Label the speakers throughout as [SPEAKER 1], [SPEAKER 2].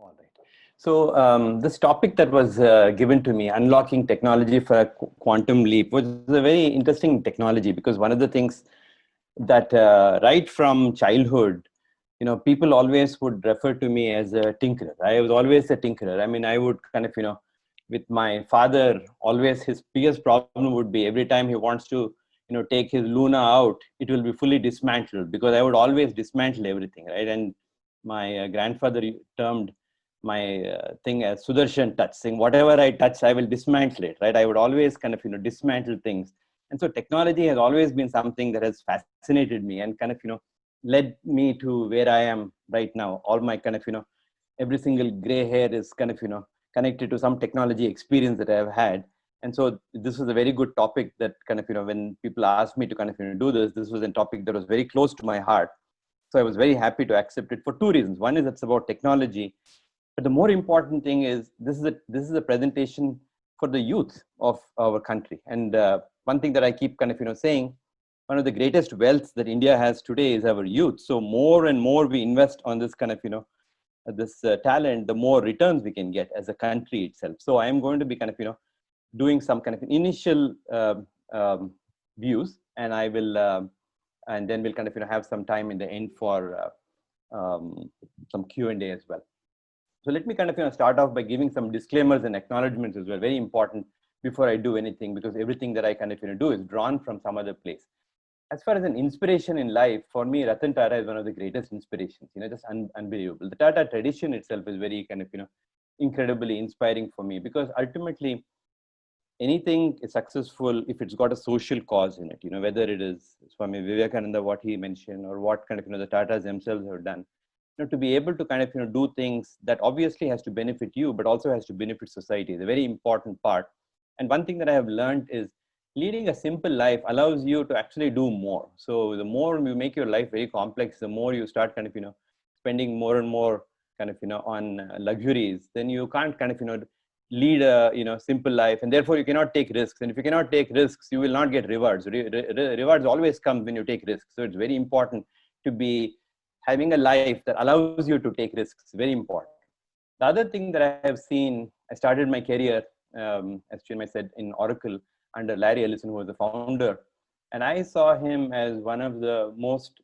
[SPEAKER 1] All right. So this topic that was given to me, unlocking technology for a quantum leap, was a very interesting technology because one of the things that right from childhood, people always would refer to me as a tinkerer. I was always a tinkerer. I mean, I would kind of, with my father, always his biggest problem would be every time he wants to, take his Luna out, it will be fully dismantled because I would always dismantle everything, right? And my grandfather termed my thing as Sudarshan touch, saying whatever I touch, I will dismantle it, right? I would always kind of, dismantle things. And so technology has always been something that has fascinated me and kind of, led me to where I am right now. All my kind of, every single gray hair is kind of, connected to some technology experience that I have had. And so this was a very good topic that kind of, when people asked me to kind of, do this was a topic that was very close to my heart. So I was very happy to accept it for two reasons. One is it's about technology, but the more important thing is this is a presentation for the youth of our country. And one thing that I keep kind of saying, one of the greatest wealths that India has today is our youth. So more and more we invest on this kind of this talent, the more returns we can get as a country itself. So I am going to be kind of doing some kind of initial views, and I will and then we'll kind of have some time in the end for some Q&A as well. So let me kind of start off by giving some disclaimers and acknowledgements as well. Very important before I do anything, because everything that I kind of do is drawn from some other place. As far as an inspiration in life, for me, Ratan Tata is one of the greatest inspirations. Just unbelievable. The Tata tradition itself is very kind of incredibly inspiring for me, because ultimately anything is successful if it's got a social cause in it. Whether it is Swami Vivekananda, what he mentioned, or what kind of the Tatas themselves have done. To be able to kind of do things that obviously has to benefit you, but also has to benefit society is a very important part. And one thing that I have learned is leading a simple life allows you to actually do more. So the more you make your life very complex, the more you start kind of spending more and more kind of on luxuries, then you can't kind of lead a simple life, and therefore you cannot take risks. And if you cannot take risks, you will not get rewards. Rewards always come when you take risks. So it's very important to be having a life that allows you to take risks. Very important. The other thing that I have seen, I started my career, as Chinmay said, in Oracle under Larry Ellison, who was the founder. And I saw him as one of the most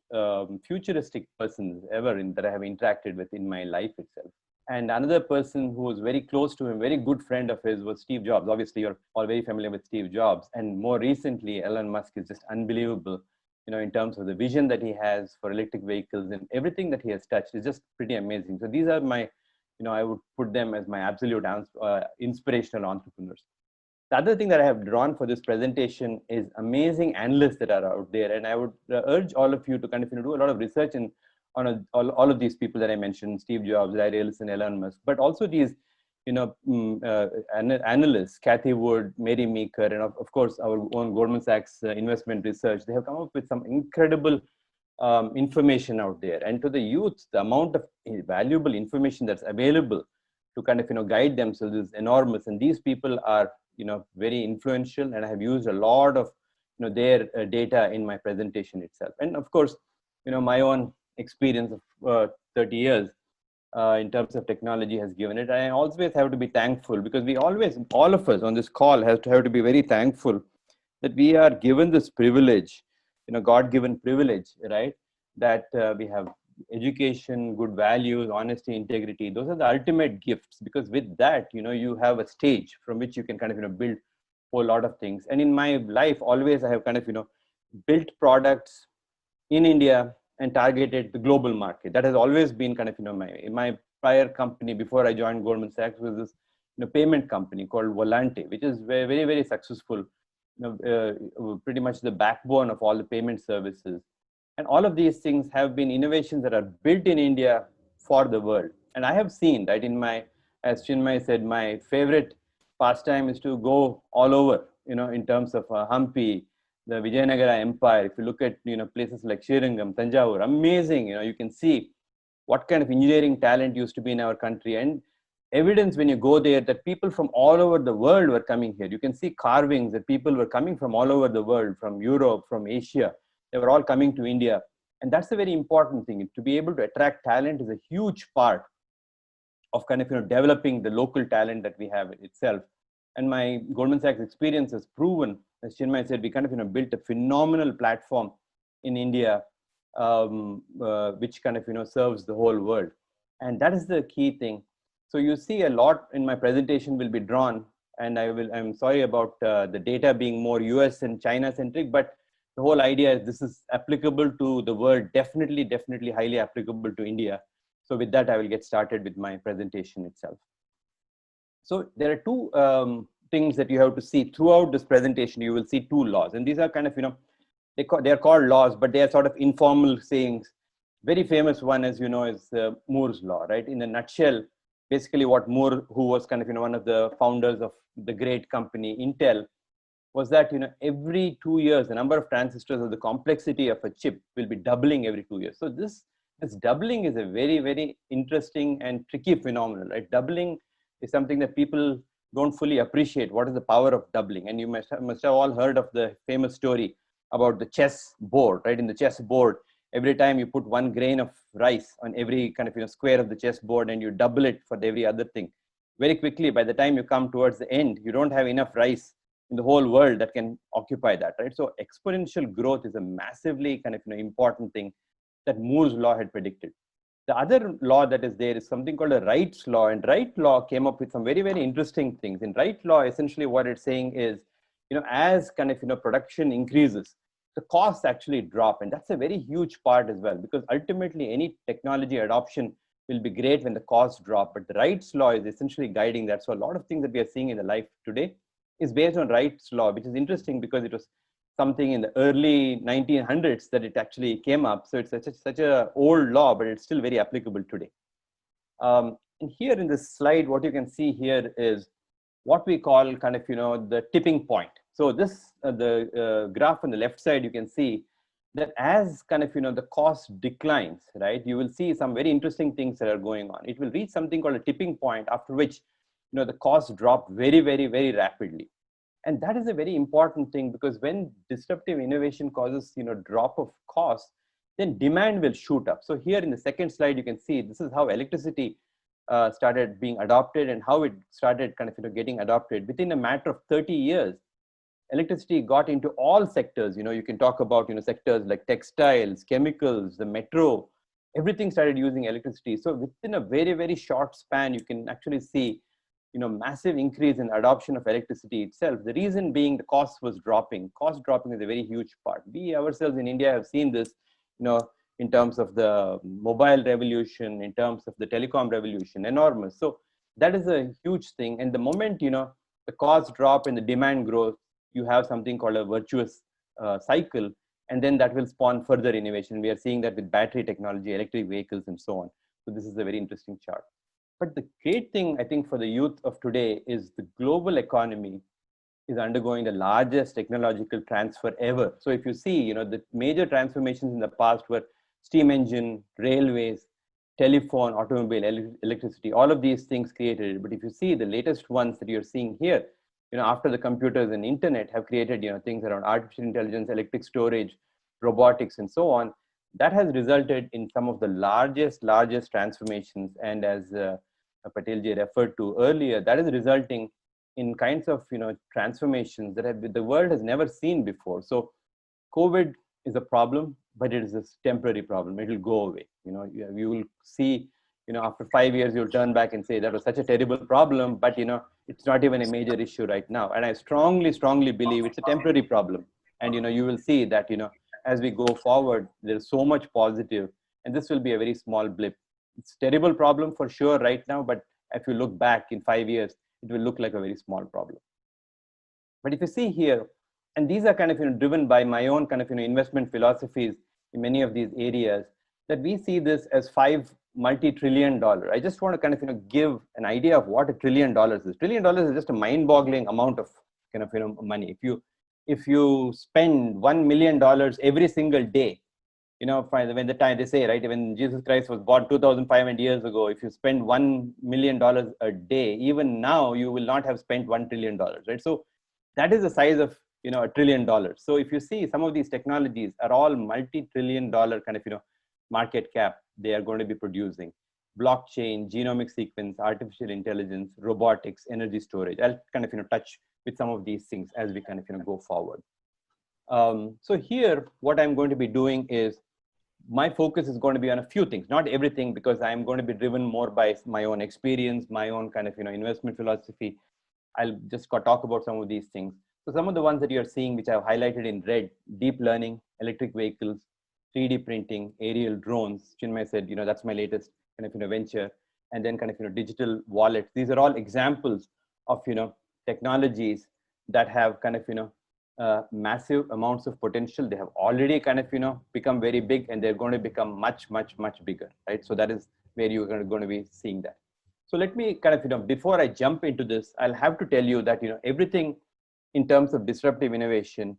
[SPEAKER 1] futuristic persons ever that I have interacted with in my life itself. And another person who was very close to him, very good friend of his, was Steve Jobs. Obviously, you're all very familiar with Steve Jobs. And more recently, Elon Musk is just unbelievable. In terms of the vision that he has for electric vehicles, and everything that he has touched is just pretty amazing. So these are my, I would put them as my absolute inspirational entrepreneurs. The other thing that I have drawn for this presentation is amazing analysts that are out there. And I would urge all of you to kind of do a lot of research on all of these people that I mentioned: Steve Jobs, Larry Ellison, Elon Musk, but also these analysts, Kathy Wood, Mary Meeker, and of course our own Goldman Sachs investment research. They have come up with some incredible information out there. And to the youth, the amount of valuable information that's available to kind of guide themselves is enormous. And these people are very influential, and I have used a lot of their data in my presentation itself. And of course, my own experience of 30 years in terms of technology has given it. I always have to be thankful, because all of us on this call have to be very thankful that we are given this privilege, God-given privilege, right? That we have education, good values, honesty, integrity. Those are the ultimate gifts, because with that, you have a stage from which you can kind of build a whole lot of things. And in my life, always I have kind of built products in India and targeted the global market. That has always been kind of my prior company before I joined Goldman Sachs was this payment company called Volante, which is very, very, very successful. Pretty much the backbone of all the payment services. And all of these things have been innovations that are built in India for the world. And I have seen that as Chinmay said, my favorite pastime is to go all over, in terms of Hampi, the Vijayanagara Empire. If you look at, places like Srirangam, Tanjavur, amazing, you can see what kind of engineering talent used to be in our country. And evidence when you go there that people from all over the world were coming here. You can see carvings that people were coming from all over the world, from Europe, from Asia. They were all coming to India. And that's a very important thing. To be able to attract talent is a huge part of kind of, developing the local talent that we have itself. And my Goldman Sachs experience has proven, as Chinmay said, we kind of, built a phenomenal platform in India, which kind of, serves the whole world. And that is the key thing. So you see a lot in my presentation will be drawn, and I'm sorry about the data being more US and China centric, but the whole idea is this is applicable to the world, definitely highly applicable to India. So with that, I will get started with my presentation itself. So there are two things that you have to see throughout this presentation. You will see two laws, and these are kind of, they are called laws, but they are sort of informal sayings. Very famous one, as you know, is Moore's law, right? In a nutshell, basically what Moore, who was kind of, one of the founders of the great company Intel, was that, every 2 years, the number of transistors or the complexity of a chip will be doubling every 2 years. So this doubling is a very, very interesting and tricky phenomenon, right? Doubling is something that people don't fully appreciate. What is the power of doubling? And you must have all heard of the famous story about the chess board, right? In the chess board, every time you put 1 grain of rice on every kind of, square of the chess board, and you double it for every other thing, very quickly, by the time you come towards the end, you don't have enough rice in the whole world that can occupy that, right? So exponential growth is a massively kind of, important thing that Moore's law had predicted. The other law that is there is something called a Wright's law, and Wright law came up with some very, very interesting things. In Wright law, essentially what it's saying is, as kind of, production increases, the costs actually drop. And that's a very huge part as well, because ultimately any technology adoption will be great when the costs drop. But the Wright's law is essentially guiding that. So a lot of things that we are seeing in the life today is based on Wright's law, which is interesting because it was something in the early 1900s that it actually came up. So it's such a old law, but it's still very applicable today. And here in this slide, what you can see here is what we call kind of, the tipping point. So this, the graph on the left side, you can see that as kind of, the cost declines, right, you will see some very interesting things that are going on. It will reach something called a tipping point, after which, the costs drop very, very, very rapidly. And that is a very important thing, because when disruptive innovation causes, drop of cost, then demand will shoot up. So here in the second slide, you can see this is how electricity started being adopted and how it started kind of, getting adopted. Within a matter of 30 years, electricity got into all sectors. You can talk about, sectors like textiles, chemicals, the metro, everything started using electricity. So within a very, very short span, you can actually see, massive increase in adoption of electricity itself. The reason being the cost was dropping. Cost dropping is a very huge part. We ourselves in India have seen this, in terms of the mobile revolution, in terms of the telecom revolution, enormous. So that is a huge thing. And the moment, the cost drop and the demand growth, you have something called a virtuous cycle. And then that will spawn further innovation. We are seeing that with battery technology, electric vehicles, and so on. So this is a very interesting chart. But the great thing, I think, for the youth of today is the global economy is undergoing the largest technological transfer ever. So if you see, the major transformations in the past were steam engine, railways, telephone, automobile, electricity, all of these things created it. But if you see the latest ones that you're seeing here, after the computers and internet have created, things around artificial intelligence, electric storage, robotics, and so on, that has resulted in some of the largest transformations. And as Patelji referred to earlier, that is resulting in kinds of, transformations that the world has never seen before. So COVID is a problem, but it is a temporary problem. It will go away. You will see, after 5 years, you'll turn back and say that was such a terrible problem, but, it's not even a major issue right now. And I strongly believe it's a temporary problem. And, you will see that, as we go forward, there's so much positive, and this will be a very small blip. It's a terrible problem for sure right now, but if you look back in 5 years, it will look like a very small problem. But if you see here, and these are kind of, driven by my own kind of, investment philosophies in many of these areas, that we see this as $5 multi-trillion. I just want to kind of, give an idea of what $1 trillion is. $1 trillion is just a mind-boggling amount of kind of, money. If you spend $1 million every single day, when the time they say, right, when Jesus Christ was born 2,500 years ago, if you spend $1 million a day, even now you will not have spent $1 trillion, right? So that is the size of, $1 trillion. So if you see, some of these technologies are all multi-trillion dollar kind of, market cap they are going to be producing. blockchain, genomic sequence, artificial intelligence, robotics, energy storage. I'll kind of touch with some of these things as we kind of go forward. So here, what I'm going to be doing is my focus is going to be on a few things, not everything, because I'm going to be driven more by my own experience, my own kind of investment philosophy. I'll just talk about some of these things. So some of the ones that you're seeing, which I've highlighted in red: deep learning, electric vehicles, 3D printing, aerial drones. Chinmay said, that's my latest kind of venture. And then kind of digital wallets. These are all examples of technologies that have kind of massive amounts of potential. They have already kind of become very big, and they're going to become much bigger, right? So that is where you're going to be seeing that. So let me kind of before I jump into this, I'll have to tell you that everything in terms of disruptive innovation,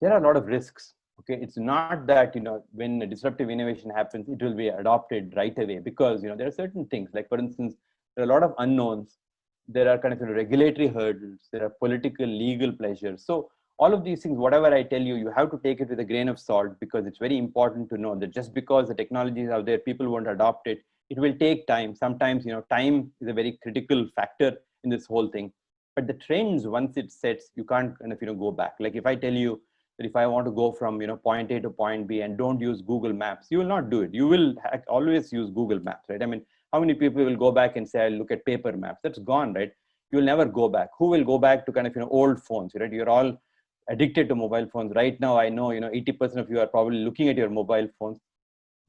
[SPEAKER 1] there are a lot of risks. Okay, it's not that when a disruptive innovation happens, it will be adopted right away, because there are certain things, like for instance, there are a lot of unknowns. There are kind of regulatory hurdles. There are political, legal pleasures. So all of these things, whatever I tell you, you have to take it with a grain of salt, because it's very important to know that just because the technology is out there, people won't adopt it. It will take time. Sometimes time is a very critical factor in this whole thing. But the trends, once it sets, you can't kind of go back. Like if I tell you that if I want to go from point A to point B and don't use Google Maps, you will not do it. You will always use Google Maps, right? I mean, how many people will go back and say, I'll look at paper maps? That's gone, right? You'll never go back. Who will go back to kind of old phones, right? You're all addicted to mobile phones right now. I know 80% of you are probably looking at your mobile phones.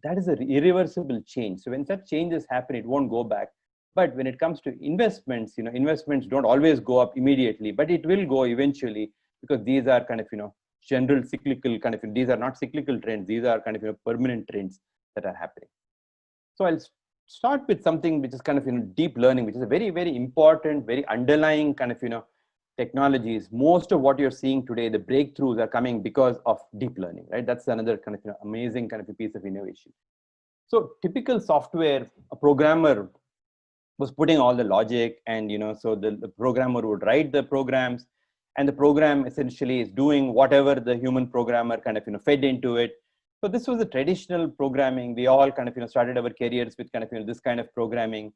[SPEAKER 1] That is an irreversible change. So when such changes happen, it won't go back. But when it comes to investments, investments don't always go up immediately, but it will go eventually, because these are kind of general cyclical kind of, these are not cyclical trends. These are kind of permanent trends that are happening. So I'll start with something which is kind of deep learning, which is a very important, very underlying kind of technologies. Most of what you're seeing today, the breakthroughs are coming because of deep learning, right? That's another kind of amazing kind of a piece of innovation. So typical software, a programmer was putting all the logic, and so the programmer would write the programs, and the program essentially is doing whatever the human programmer kind of fed into it. So this was the traditional programming. We all kind of started our careers with kind of this kind of programming.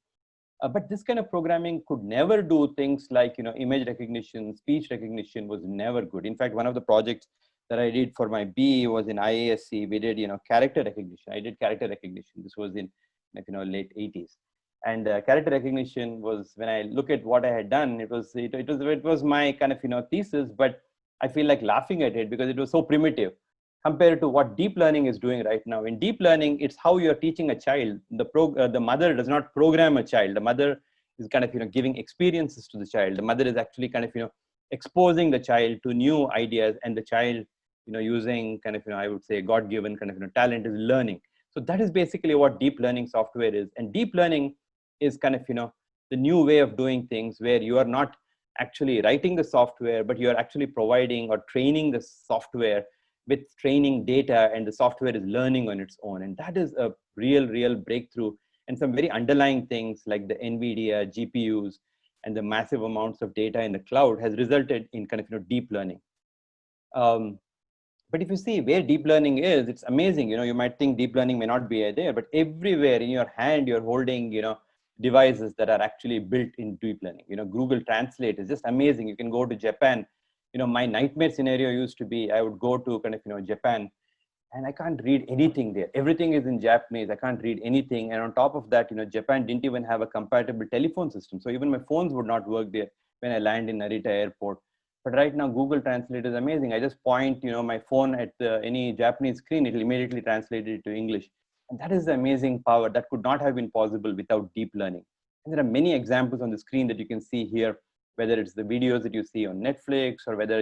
[SPEAKER 1] But this kind of programming could never do things like image recognition, speech recognition was never good. In fact, one of the projects that I did for my BE was in IASC. We did character recognition. I did character recognition. This was in late 80s. And character recognition was, when I look at what I had done, it was my kind of thesis, but I feel like laughing at it because it was so primitive compared to what deep learning is doing right now. In deep learning, it's how you're teaching a child. The mother does not program a child. The mother is kind of giving experiences to the child. The mother is actually kind of exposing the child to new ideas, and the child using kind of I would say God-given kind of talent is learning. So that is basically what deep learning software is. And deep learning is kind of the new way of doing things, where you are not actually writing the software, but you are actually providing or training the software with training data, and the software is learning on its own. And that is a real breakthrough. And some very underlying things like the NVIDIA GPUs and the massive amounts of data in the cloud has resulted in kind of deep learning. But if you see where deep learning is, it's amazing. You might think deep learning may not be there, but everywhere in your hand, you're holding devices that are actually built in deep learning. Google Translate is just amazing. You can go to Japan. My nightmare scenario used to be, I would go to kind of Japan, and I can't read anything there. Everything is in Japanese. I can't read anything. And on top of that, Japan didn't even have a compatible telephone system. So even my phones would not work there when I land in Narita airport. But right now, Google Translate is amazing. I just point my phone at any Japanese screen, it will immediately translate it to English. And that is the amazing power that could not have been possible without deep learning. And there are many examples on the screen that you can see here, whether it's the videos that you see on Netflix, or whether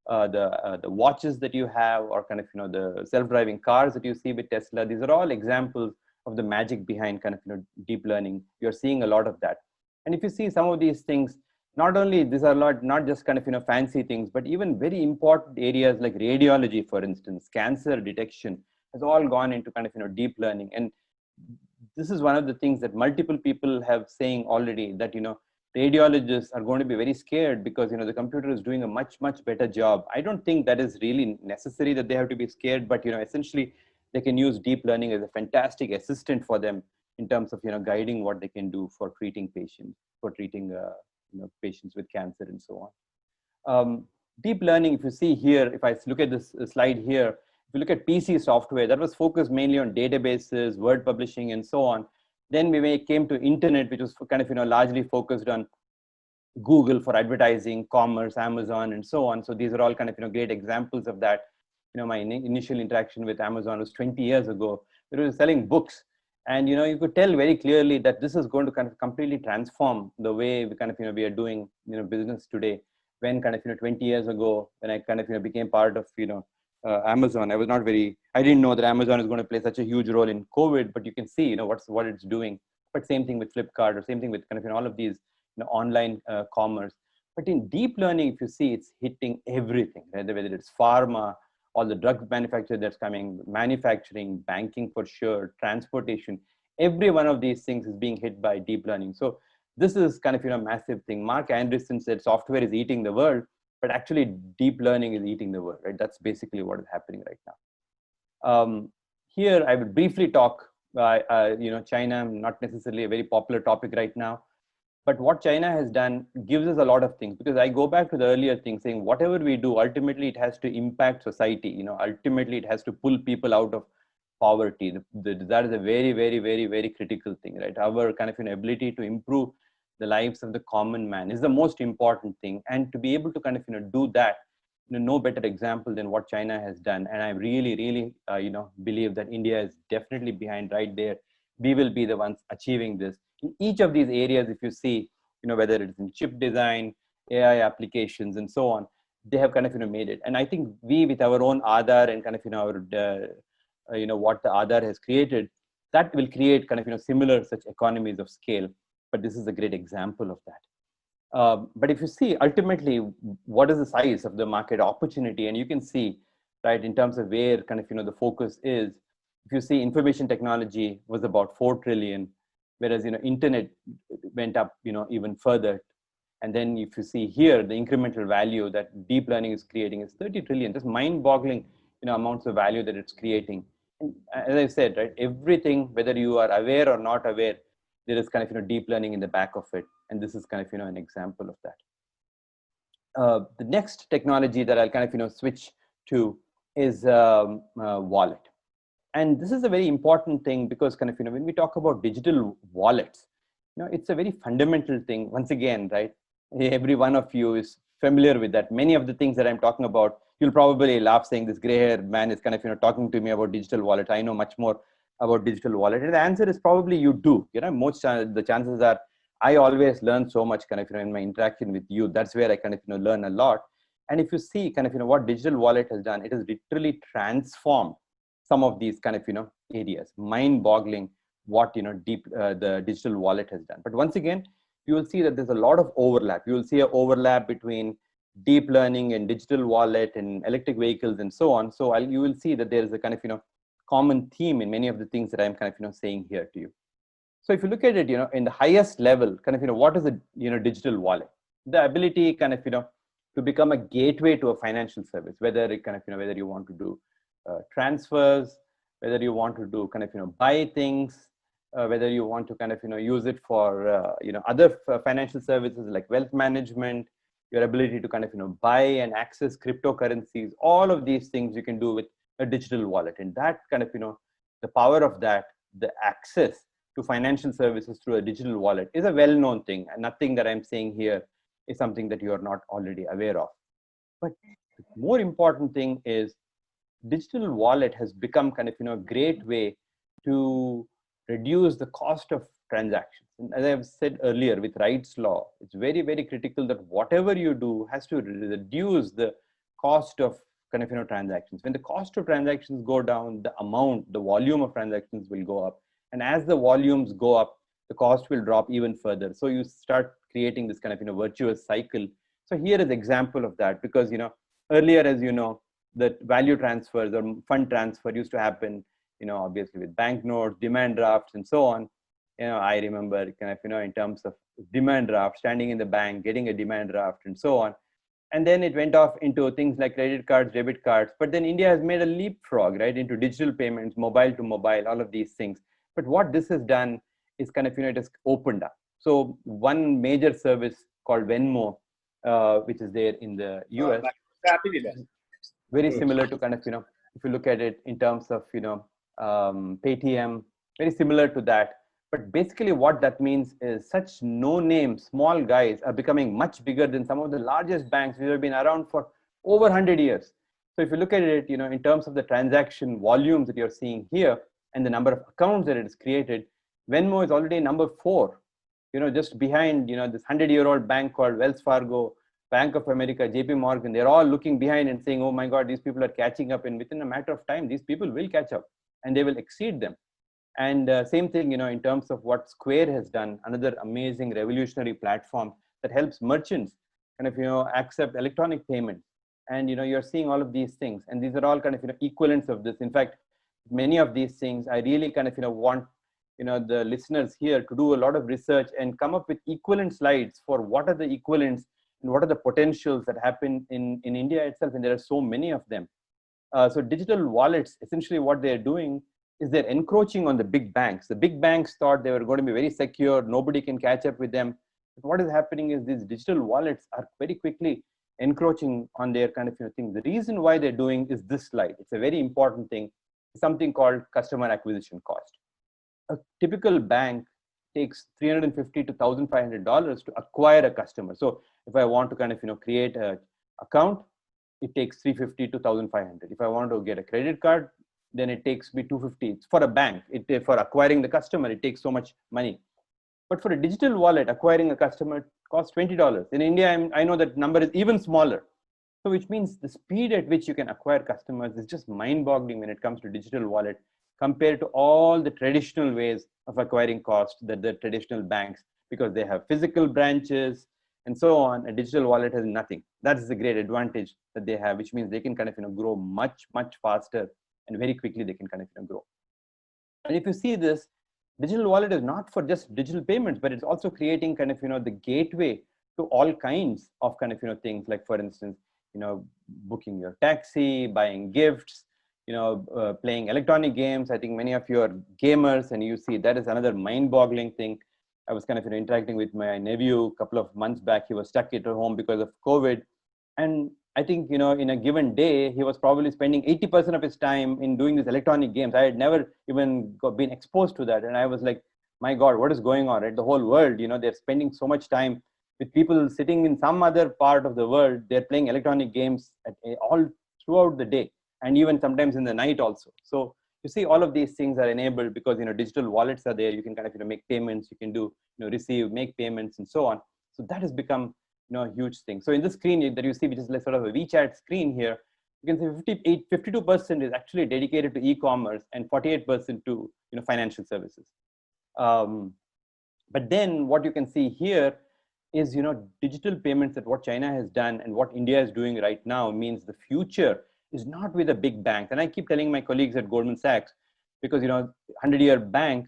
[SPEAKER 1] the watches that you have, or kind of the self-driving cars that you see with Tesla. These are all examples of the magic behind kind of deep learning. You're seeing a lot of that. And if you see some of these things, not only these are not just kind of fancy things, but even very important areas like radiology, for instance, cancer detection has all gone into kind of deep learning. And this is one of the things that multiple people have saying already, that radiologists are going to be very scared because the computer is doing a much better job. I don't think that is really necessary that they have to be scared, but essentially they can use deep learning as a fantastic assistant for them in terms of, guiding what they can do for treating patients, patients with cancer and so on. Deep learning, if you see here, if I look at this slide here, if you look at PC software, that was focused mainly on databases, word publishing, and so on. Then we came to internet, which was kind of, largely focused on Google for advertising, commerce, Amazon, and so on. So these are all kind of, great examples of that. My initial interaction with Amazon was 20 years ago. It was selling books. And, you could tell very clearly that this is going to kind of completely transform the way we kind of, we are doing, business today. When kind of, 20 years ago, when I kind of, became part of, Amazon, I didn't know that Amazon is going to play such a huge role in COVID, but you can see, what it's doing. But same thing with Flipkart, or same thing with kind of, all of these, online commerce. But in deep learning, if you see, it's hitting everything, right? Whether it's pharma, all the drug manufacturer that's coming, manufacturing, banking for sure, transportation, every one of these things is being hit by deep learning. So this is kind of, massive thing. Mark Andreessen said software is eating the world, but actually deep learning is eating the world, right? That's basically what is happening right now. Here, I would briefly talk, China, not necessarily a very popular topic right now. But what China has done gives us a lot of things, because I go back to the earlier thing saying, whatever we do, ultimately it has to impact society. Ultimately it has to pull people out of poverty. That is a very, very, very, very critical thing, right? Our kind of ability to improve the lives of the common man is the most important thing. And to be able to kind of, do that, no better example than what China has done. And I really, really, believe that India is definitely behind right there. We will be the ones achieving this. In each of these areas, if you see, whether it's in chip design, AI applications, and so on, they have kind of, made it. And I think we, with our own Aadhaar and kind of, our, what the Aadhaar has created, that will create kind of, similar such economies of scale. But this is a great example of that. But if you see, ultimately, what is the size of the market opportunity? And you can see, right, in terms of where kind of, the focus is. If you see, information technology was about 4 trillion, whereas, internet went up, even further. And then if you see here, the incremental value that deep learning is creating is 30 trillion, just mind-boggling, amounts of value that it's creating. And as I said, right, everything, whether you are aware or not aware, there is kind of, deep learning in the back of it. And this is kind of, an example of that. The next technology that I'll kind of, switch to is wallet. And this is a very important thing, because kind of, when we talk about digital wallets, it's a very fundamental thing. Once again, right, every one of you is familiar with that. Many of the things that I'm talking about, you'll probably laugh saying this gray-haired man is kind of, talking to me about digital wallet. I know much more about digital wallet. And the answer is probably you do. Most the chances are I always learn so much kind of, in my interaction with you. That's where I kind of, learn a lot. And if you see kind of, what digital wallet has done, it has literally transformed some of these kind of, areas, mind-boggling what, the digital wallet has done. But once again, you will see that there's a lot of overlap. You will see an overlap between deep learning and digital wallet and electric vehicles and so on. So you will see that there is a kind of, common theme in many of the things that I'm kind of, saying here to you. So if you look at it, in the highest level, kind of, what is a, digital wallet? The ability kind of, to become a gateway to a financial service, whether it kind of, whether you want to do transfers, whether you want to do kind of, buy things, whether you want to kind of, use it for, other financial services like wealth management, your ability to kind of, buy and access cryptocurrencies, all of these things you can do with a digital wallet. And that kind of, the power of that, the access to financial services through a digital wallet is a well-known thing. And nothing that I'm saying here is something that you are not already aware of. But the more important thing is digital wallet has become kind of, a great way to reduce the cost of transactions. And as I've said earlier, with Wright's law, it's very, very critical that whatever you do has to reduce the cost of kind of, transactions. When the cost of transactions go down, the amount, the volume of transactions will go up. And as the volumes go up, the cost will drop even further. So you start creating this kind of, virtuous cycle. So here is an example of that, because, earlier, as you know, that value transfers or fund transfer used to happen, obviously with banknotes, demand drafts, and so on. I remember kind of, in terms of demand draft, standing in the bank, getting a demand draft, and so on. And then it went off into things like credit cards, debit cards. But then India has made a leapfrog, right, into digital payments, mobile to mobile, all of these things. But what this has done is kind of, it has opened up. So one major service called Venmo, which is there in the US, very similar to kind of, if you look at it in terms of, Paytm, very similar to that. But basically what that means is such no-name small guys are becoming much bigger than some of the largest banks which have been around for over 100 years. So if you look at it, in terms of the transaction volumes that you're seeing here and the number of accounts that it has created, Venmo is already number 4, just behind, this 100-year-old bank called Wells Fargo, Bank of America, JP Morgan. They're all looking behind and saying, oh my God, these people are catching up, and within a matter of time, these people will catch up and they will exceed them. And same thing, in terms of what Square has done, another amazing revolutionary platform that helps merchants kind of, accept electronic payments. And, you're seeing all of these things, and these are all kind of, equivalents of this. In fact, many of these things, I really kind of, want, the listeners here to do a lot of research and come up with equivalent slides for what are the equivalents and what are the potentials that happen in India itself. And there are so many of them. So digital wallets, essentially what they're doing is they're encroaching on the big banks. The big banks thought they were going to be very secure. Nobody can catch up with them. But what is happening is these digital wallets are very quickly encroaching on their kind of thing. The reason why they're doing is this slide. It's a very important thing. It's something called customer acquisition cost. A typical bank takes $350 to $1,500 to acquire a customer. So if I want to kind of create an account, it takes $350 to $1,500. If I want to get a credit card, then it takes me $250. For a bank, for acquiring the customer, it takes so much money. But for a digital wallet, acquiring a customer costs $20. In India, I know that number is even smaller. So which means the speed at which you can acquire customers is just mind-boggling when it comes to digital wallet compared to all the traditional ways of acquiring cost that the traditional banks, because they have physical branches and so on. A digital wallet has nothing. That is the great advantage that they have, which means they can kind of grow much, much faster, and very quickly they can kind of grow. And if you see this, digital wallet is not for just digital payments, but it's also creating kind of the gateway to all kinds of kind of things, like for instance, booking your taxi, buying gifts, playing electronic games. I think many of you are gamers, and you see that is another mind-boggling thing. I was kind of interacting with my nephew a couple of months back. He was stuck at home because of COVID, and I think in a given day he was probably spending 80% of his time in doing these electronic games. I had never even been exposed to that, and I was like, my God, what is going on? Right, the whole world, they're spending so much time with people sitting in some other part of the world. They're playing electronic games all throughout the day, and even sometimes in the night also. So you see, all of these things are enabled because digital wallets are there. You can kind of make payments. You can do receive, make payments, and so on. So that has become a huge thing. So in the screen that you see, which is like sort of a WeChat screen here, you can see 52% is actually dedicated to e-commerce and 48% to financial services. But then what you can see here is digital payments, that what China has done and what India is doing right now means the future is not with a big bank. And I keep telling my colleagues at Goldman Sachs, because 100-year bank,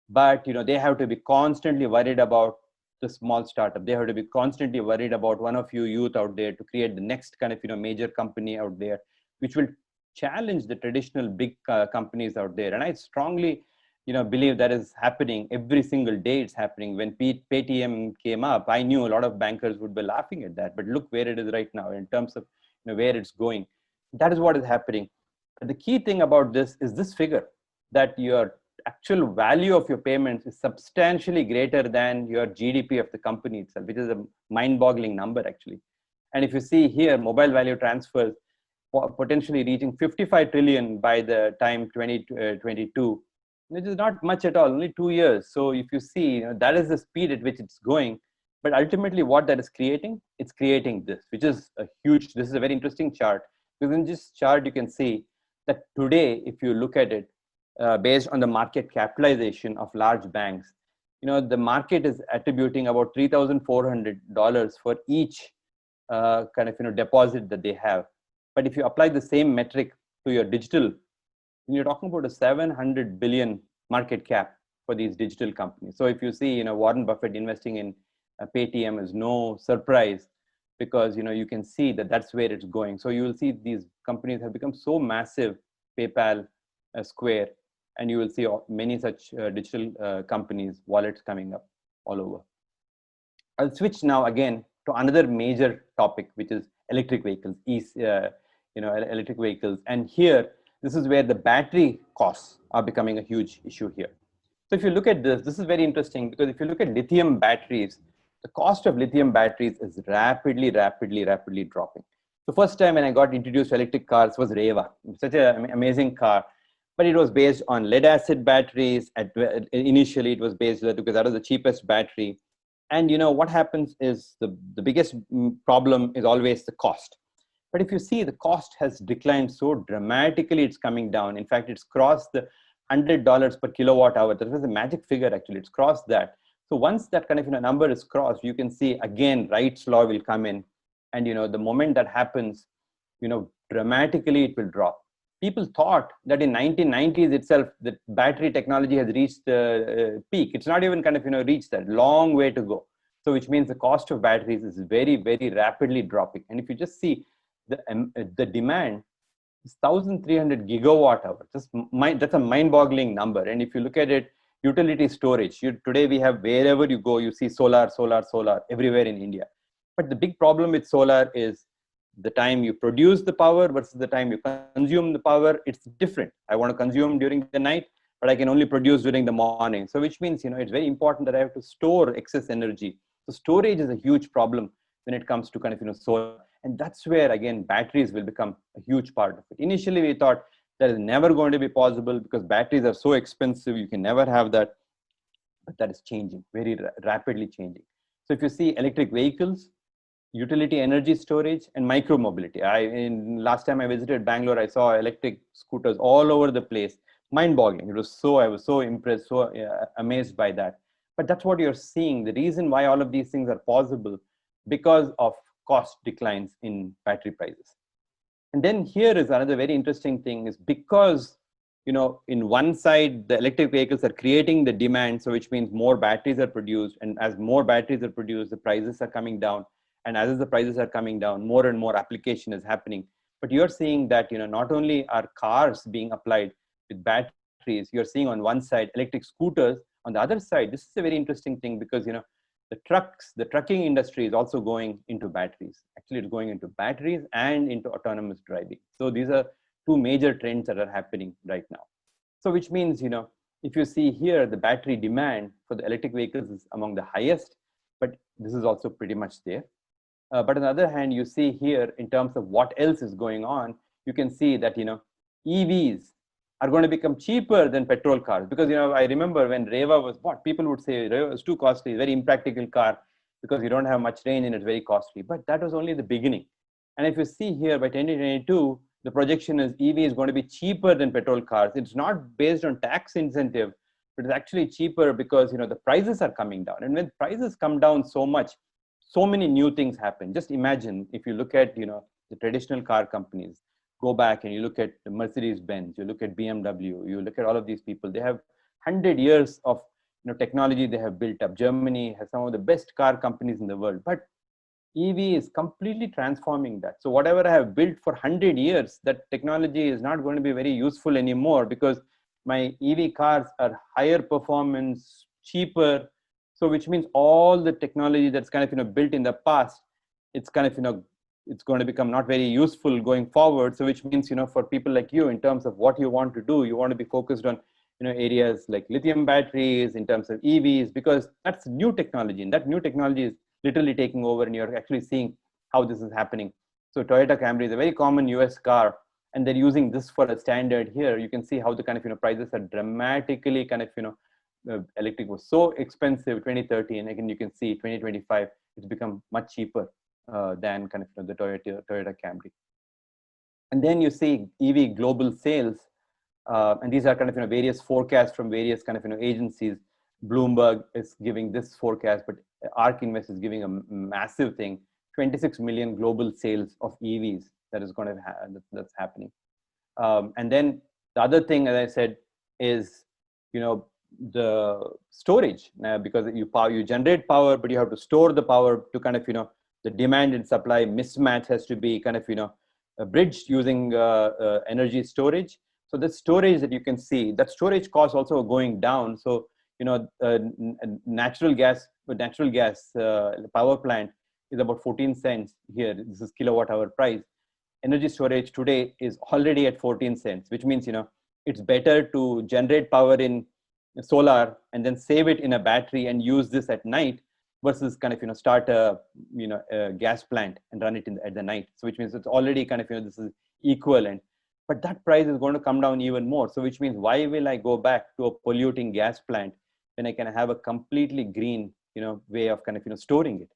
[SPEAKER 1] but they have to be constantly worried about the small startup. They have to be constantly worried about one of you youth out there to create the next kind of major company out there, which will challenge the traditional big companies out there. And I strongly believe that is happening every single day. It's happening. When Paytm came up, I knew a lot of bankers would be laughing at that, but look where it is right now in terms of where it's going. That is what is happening. But the key thing about this is this figure, that your actual value of your payments is substantially greater than your GDP of the company itself, which is a mind-boggling number actually. And if you see here, mobile value transfers potentially reaching 55 trillion by the time 2022, which is not much at all, only 2 years. So if you see, that is the speed at which it's going. But ultimately what that is creating, it's creating this, which is a huge, this is a very interesting chart. Because in this chart, you can see that today, if you look at it, based on the market capitalization of large banks, the market is attributing about $3,400 for each kind of deposit that they have. But if you apply the same metric to your digital, you're talking about a 700 billion market cap for these digital companies. So if you see, Warren Buffett investing in Paytm is no surprise, because you can see that that's where it's going. So you will see these companies have become so massive, PayPal, Square, and you will see many such digital companies, wallets coming up all over. I'll switch now again to another major topic, which is electric vehicles, electric vehicles. And here, this is where the battery costs are becoming a huge issue here. So if you look at this is very interesting, because if you look at lithium batteries, the cost of lithium batteries is rapidly dropping. The first time when I got introduced to electric cars was Reva, such an amazing car, but it was based on lead acid batteries. Initially, it was based because that was the cheapest battery. And what happens is the biggest problem is always the cost. But if you see, the cost has declined so dramatically, it's coming down. In fact, it's crossed the $100 per kilowatt hour. That was a magic figure, actually. It's crossed that. So once that kind of number is crossed, you can see again Wright's law will come in, and the moment that happens, dramatically it will drop. People thought that in 1990s itself, the battery technology has reached the peak. It's not even kind of reached that, long way to go. So which means the cost of batteries is very rapidly dropping. And if you just see the demand is 1,300 gigawatt hours. That's a mind-boggling number. And if you look at it, utility storage. Today we have, wherever you go, you see solar everywhere in India. But the big problem with solar is the time you produce the power versus the time you consume the power. It's different. I want to consume during the night, but I can only produce during the morning. So which means, it's very important that I have to store excess energy. So storage is a huge problem when it comes to kind of, solar. And that's where, again, batteries will become a huge part of it. Initially, we thought that is never going to be possible because batteries are so expensive. You can never have that. But that is changing, very rapidly changing. So if you see electric vehicles, utility energy storage, and micro mobility. Last time I visited Bangalore, I saw electric scooters all over the place. Mind-boggling. I was so impressed, so amazed by that. But that's what you're seeing. The reason why all of these things are possible, because of cost declines in battery prices. And then here is another very interesting thing, is because in one side, the electric vehicles are creating the demand, so which means more batteries are produced, and as more batteries are produced, the prices are coming down. And as the prices are coming down, more and more application is happening. But you're seeing that not only are cars being applied with batteries, you're seeing on one side electric scooters. On the other side, this is a very interesting thing, because the trucking industry is also going into batteries. Actually, it's going into batteries and into autonomous driving. So these are two major trends that are happening right now. So which means, if you see here, the battery demand for the electric vehicles is among the highest, but this is also pretty much there. But on the other hand, you see here, in terms of what else is going on, you can see that, EVs are going to become cheaper than petrol cars. Because, I remember when Reva was bought, people would say Reva is too costly, very impractical car, because you don't have much range and it's very costly. But that was only the beginning. And if you see here, by 2022, the projection is EV is going to be cheaper than petrol cars. It's not based on tax incentive, but it's actually cheaper because, the prices are coming down. And when prices come down so much, so many new things happen. Just imagine if you look at, the traditional car companies, go back and you look at Mercedes-Benz, you look at BMW, you look at all of these people, they have 100 years of technology they have built up. Germany has some of the best car companies in the world, but EV is completely transforming that. So whatever I have built for 100 years, that technology is not going to be very useful anymore, because my EV cars are higher performance, cheaper. So which means all the technology that's kind of built in the past, it's kind of it's going to become not very useful going forward. So which means for people like you, in terms of what you want to do, you want to be focused on areas like lithium batteries, in terms of EVs, because that's new technology, and that new technology is literally taking over, and you're actually seeing how this is happening. So Toyota Camry is a very common US car, and they're using this for a standard here. You can see how the kind of prices are dramatically kind of electric was so expensive 2013. Again, you can see 2025 it's become much cheaper than kind of the Toyota Camry. And then you see EV global sales, and these are kind of various forecasts from various kind of agencies. Bloomberg is giving this forecast, but ARK Invest is giving a massive thing: 26 million global sales of EVs that is going to that's happening. And then the other thing, as I said, is the storage, because you generate power, but you have to store the power to kind of the demand and supply mismatch has to be kind of bridged using energy storage. So the storage that you can see, that storage cost also going down. So, natural gas power plant is about 14 cents here. This is kilowatt hour price. Energy storage today is already at 14 cents, which means, it's better to generate power in solar and then save it in a battery and use this at night versus kind of, start a gas plant and run it at the night. So which means it's already kind of, this is equivalent, but that price is going to come down even more. So which means, why will I go back to a polluting gas plant when I can have a completely green, way of kind of, storing it?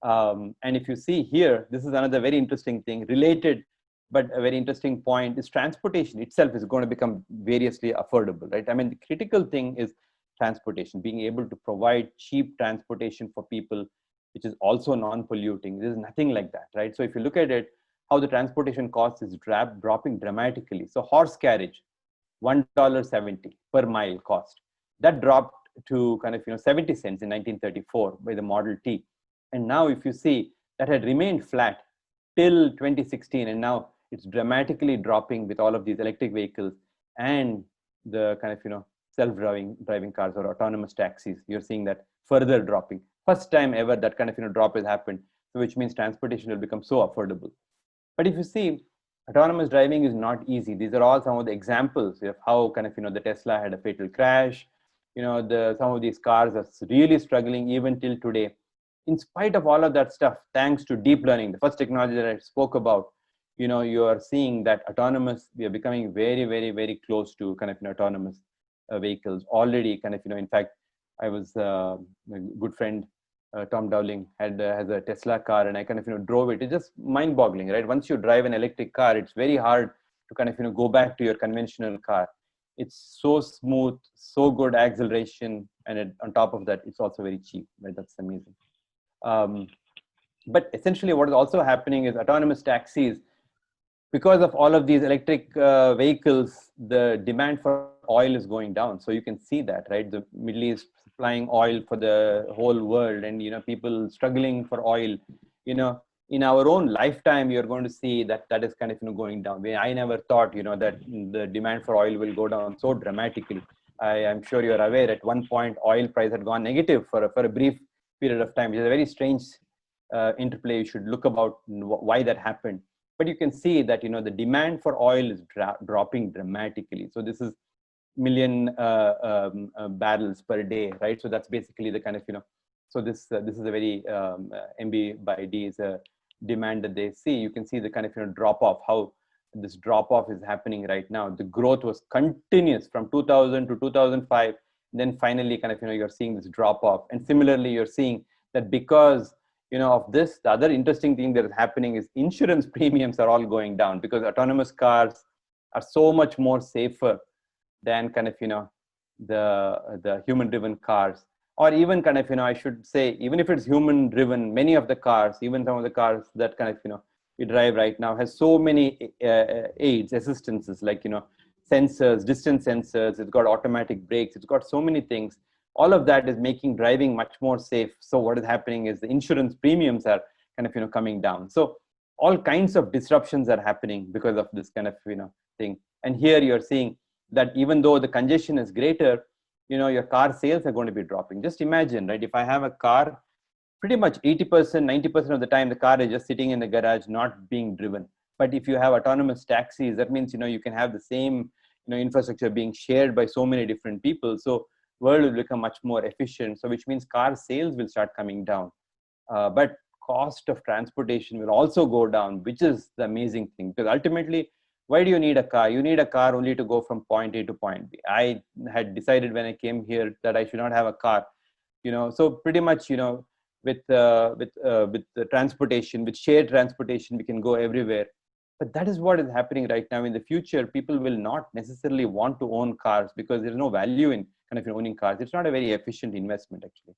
[SPEAKER 1] And if you see here, this is another very interesting thing related, but a very interesting point is transportation itself is going to become variously affordable, right? I mean, the critical thing is transportation, being able to provide cheap transportation for people, which is also non-polluting. There's nothing like that, right? So if you look at it, how the transportation cost is dropping dramatically. So horse carriage, $1.70 per mile cost. That dropped to kind of 70 cents in 1934 by the Model T. And now if you see, that had remained flat till 2016, and now it's dramatically dropping with all of these electric vehicles and the kind of self-driving cars or autonomous taxis. You're seeing that further dropping. First time ever that kind of drop has happened. So which means transportation will become so affordable. But if you see, autonomous driving is not easy. These are all some of the examples of how kind of the Tesla had a fatal crash. Some of these cars are really struggling even till today. In spite of all of that stuff, thanks to deep learning, the first technology that I spoke about, you are seeing that we are becoming very, very, very close to kind of autonomous vehicles already. Kind of, in fact, I was a good friend, Tom Dowling, has a Tesla car, and I kind of drove it. It's just mind-boggling, right? Once you drive an electric car, it's very hard to kind of go back to your conventional car. It's so smooth, so good acceleration, and on top of that, it's also very cheap, right? That's amazing. But essentially, what is also happening is autonomous taxis, because of all of these electric vehicles, the demand for oil is going down. So you can see that, right? The Middle East supplying oil for the whole world, and people struggling for oil. In our own lifetime, you're going to see that is kind of going down. I never thought that the demand for oil will go down so dramatically. I am sure you're aware, at one point oil price had gone negative for a brief period of time, which is a very strange interplay. You should look about why that happened. But you can see that the demand for oil is dropping dramatically. So this is million barrels per day, right? So that's basically the kind of so this is a very MB by D is a demand that they see. You can see the kind of drop off, how this drop off is happening right now. The growth was continuous from 2000 to 2005. Then finally kind of you're seeing this drop off. And similarly, you're seeing that because of this, the other interesting thing that is happening is insurance premiums are all going down, because autonomous cars are so much more safer than kind of the human driven cars. Or even kind of I should say, even if it's human driven, many of the cars, even some of the cars that kind of we drive right now, has so many aids, assistances, like sensors, distance sensors. It's got automatic brakes. It's got so many things. All of that is making driving much more safe. So what is happening is the insurance premiums are kind of coming down. So all kinds of disruptions are happening because of this kind of thing. And here you're seeing that even though the congestion is greater, your car sales are going to be dropping. Just imagine, right? If I have a car, pretty much 80%, 90% of the time, the car is just sitting in the garage, not being driven. But if you have autonomous taxis, that means you can have the same infrastructure being shared by so many different people. So world will become much more efficient. So which means car sales will start coming down. But cost of transportation will also go down, which is the amazing thing. Because ultimately, why do you need a car? You need a car only to go from point A to point B. I had decided when I came here that I should not have a car. So pretty much with the transportation, with shared transportation, we can go everywhere. But that is what is happening right now. In the future, people will not necessarily want to own cars because there's no value in kind of owning cars. It's not a very efficient investment, actually.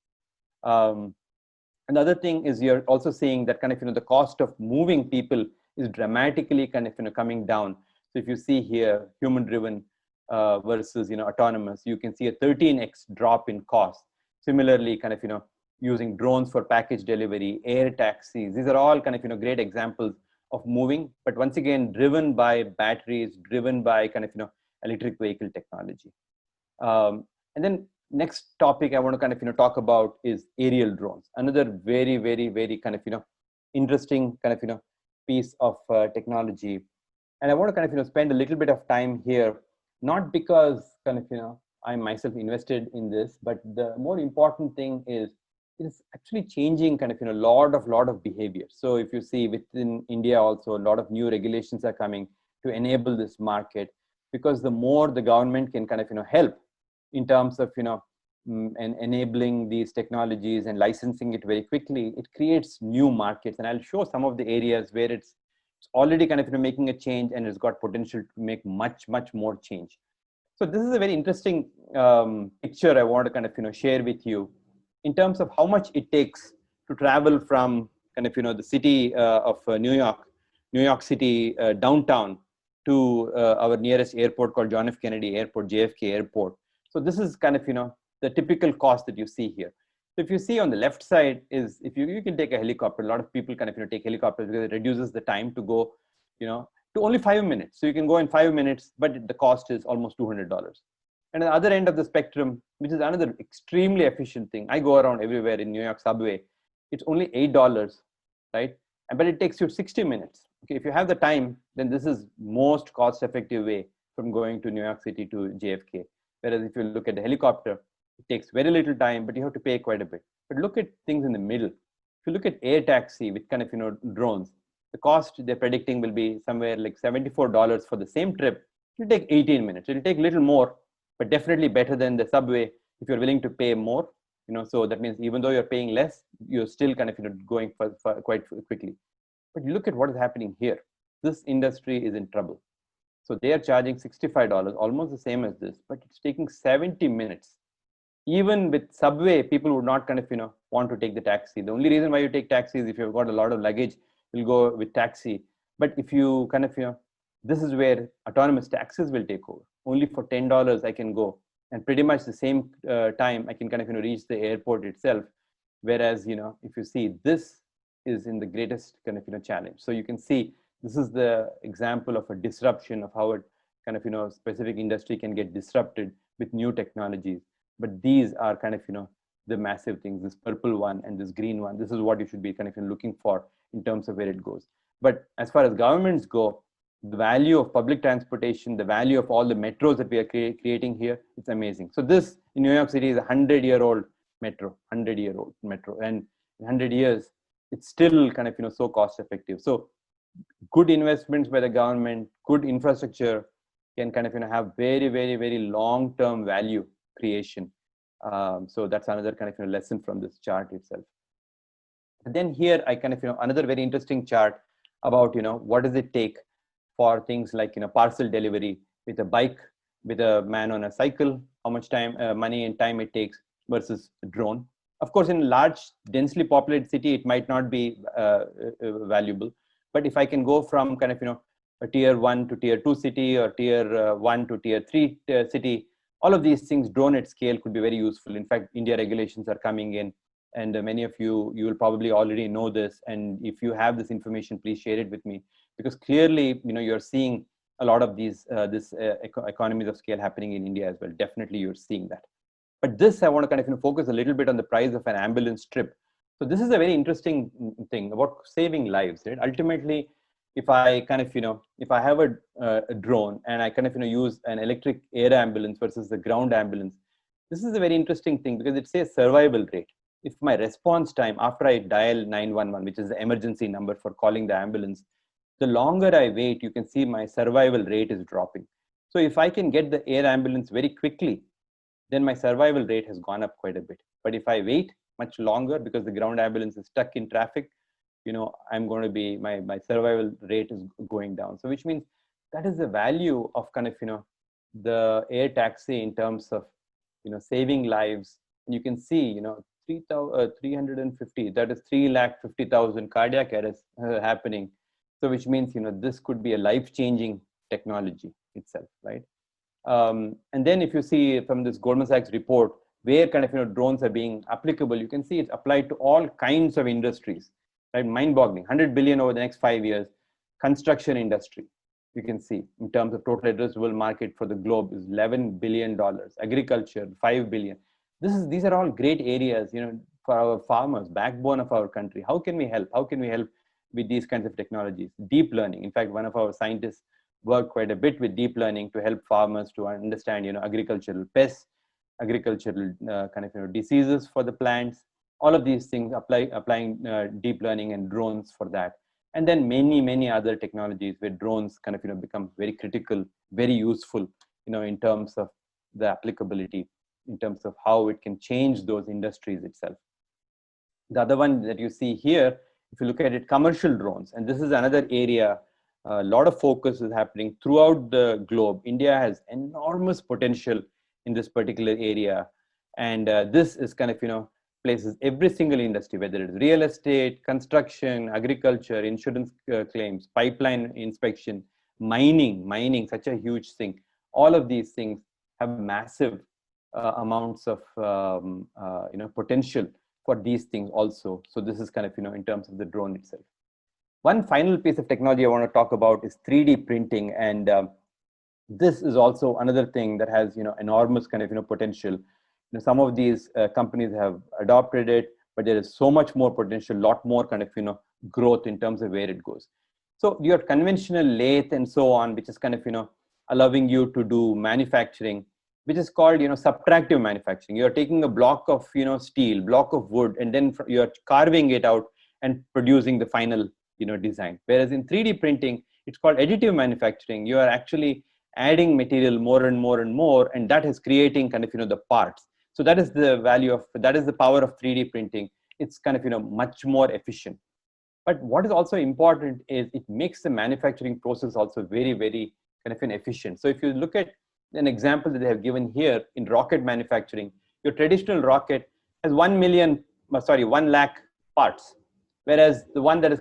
[SPEAKER 1] Another thing is you're also seeing that kind of the cost of moving people is dramatically kind of coming down. So if you see here, human driven versus autonomous, you can see a 13x drop in cost. Similarly, kind of using drones for package delivery, air taxis. These are all kind of great examples of moving, but once again driven by batteries, driven by kind of electric vehicle technology. And then next topic I want to kind of talk about is aerial drones. Another very, very, very kind of interesting kind of piece of technology. And I want to kind of spend a little bit of time here, not because kind of I'm myself invested in this, but the more important thing is it's actually changing kind of lot of behavior. So if you see within India also, a lot of new regulations are coming to enable this market, because the more the government can kind of help in terms of and enabling these technologies and licensing it very quickly, it creates new markets. And I'll show some of the areas where it's already kind of making a change, and it's got potential to make much more change. So this is a very interesting picture I want to kind of share with you in terms of how much it takes to travel from kind of the city of New York City downtown to our nearest airport called John F. Kennedy Airport, JFK Airport. So this is kind of the typical cost that you see here. So if you see on the left side is, if you can take a helicopter. A lot of people kind of take helicopters because it reduces the time to go to only 5 minutes. So you can go in 5 minutes, but the cost is almost $200. And at the other end of the spectrum, which is another extremely efficient thing, I go around everywhere in New York subway, it's only $8, right? But it takes you 60 minutes. Okay, if you have the time, then this is most cost-effective way from going to New York City to JFK. Whereas if you look at the helicopter, it takes very little time, but you have to pay quite a bit. But look at things in the middle. If you look at air taxi with kind of drones, the cost they're predicting will be somewhere like $74 for the same trip. It'll take 18 minutes. It'll take a little more, but definitely better than the subway if you're willing to pay more. So that means even though you're paying less, you're still kind of going for quite quickly. But look at what is happening here. This industry is in trouble. So they are charging $65, almost the same as this, but it's taking 70 minutes. Even with subway, people would not kind of want to take the taxi. The only reason why you take taxi is if you've got a lot of luggage, you'll go with taxi. But if you kind of this is where autonomous taxis will take over. Only for $10 I can go, and pretty much the same time I can kind of reach the airport itself. Whereas if you see, this is in the greatest kind of challenge. So you can see this is the example of a disruption of how a kind of specific industry can get disrupted with new technologies. But these are kind of the massive things. This purple one and this green one, this is what you should be kind of looking for in terms of where it goes. But as far as governments go, the value of public transportation, the value of all the metros that we are creating here, it's amazing. So this in New York City is a 100-year-old metro, 100-year-old metro, and in 100 years it's still kind of so cost effective. So good investments by the government, good infrastructure can kind of have very, very, very long-term value creation. So that's another kind of lesson from this chart itself. And then here I kind of another very interesting chart about what does it take for things like parcel delivery with a bike, with a man on a cycle, how much time, money and time it takes versus a drone. Of course, in a large, densely populated city, it might not be valuable. But if I can go from kind of a tier 1 to tier 2 city, or tier 1 to tier 3 city, all of these things, drone at scale, could be very useful. In fact, India regulations are coming in, and many of you will probably already know this. And if you have this information, please share it with me, because clearly you're seeing a lot of these economies of scale happening in India as well. Definitely you're seeing that. But this I want to kind of focus a little bit on the price of an ambulance trip. So this is a very interesting thing about saving lives, right? Ultimately, if I kind of if I have a drone and I kind of use an electric air ambulance versus the ground ambulance, this is a very interesting thing, because it says survival rate. If my response time after I dial 911, which is the emergency number for calling the ambulance, the longer I wait, you can see my survival rate is dropping. So if I can get the air ambulance very quickly, then my survival rate has gone up quite a bit. But if I wait much longer because the ground ambulance is stuck in traffic, I'm going to be, my survival rate is going down. So which means that is the value of kind of, the air taxi in terms of, saving lives. And you can see, 350, that is 350,000 cardiac arrests happening. So which means, this could be a life-changing technology itself, right? And then if you see from this Goldman Sachs report, where kind of, drones are being applicable, you can see it's applied to all kinds of industries, right? Mind-boggling, 100 billion over the next 5 years, construction industry, You can see in terms of total addressable market for the globe is $11 billion. Agriculture, 5 billion. These are all great areas, for our farmers, backbone of our country. How can we help? How can we help with these kinds of technologies? Deep learning. In fact, one of our scientists worked quite a bit with deep learning to help farmers to understand, agricultural pests, agricultural diseases for the plants. All of these things, applying deep learning and drones for that. And then many other technologies where drones become very critical, very useful, in terms of the applicability, in terms of how it can change those industries itself. The other one that you see here, if you look at it, commercial drones, and this is another area, a lot of focus is happening throughout the globe. India has enormous potential in this particular area. And this is places every single industry, whether it's real estate, construction, agriculture, insurance claims, pipeline inspection, mining, such a huge thing. All of these things have massive amounts of potential for these things also. So this is in terms of the drone itself. One final piece of technology I want to talk about is 3D printing, and this is also another thing that has enormous potential. Some of these companies have adopted it, but there is so much more potential, lot more growth in terms of where it goes. So your conventional lathe and so on, which is allowing you to do manufacturing, which is called subtractive manufacturing. You're taking a block of steel, block of wood, and then you're carving it out and producing the final design. Whereas in 3D printing, it's called additive manufacturing. You are actually adding material more and more and more, and that is creating the parts. So that is the value of, that is the power of 3D printing. It's much more efficient. But what is also important is it makes the manufacturing process also very, very efficient. So if you look at an example that they have given here in rocket manufacturing, your traditional rocket has 1 lakh parts, whereas the one that is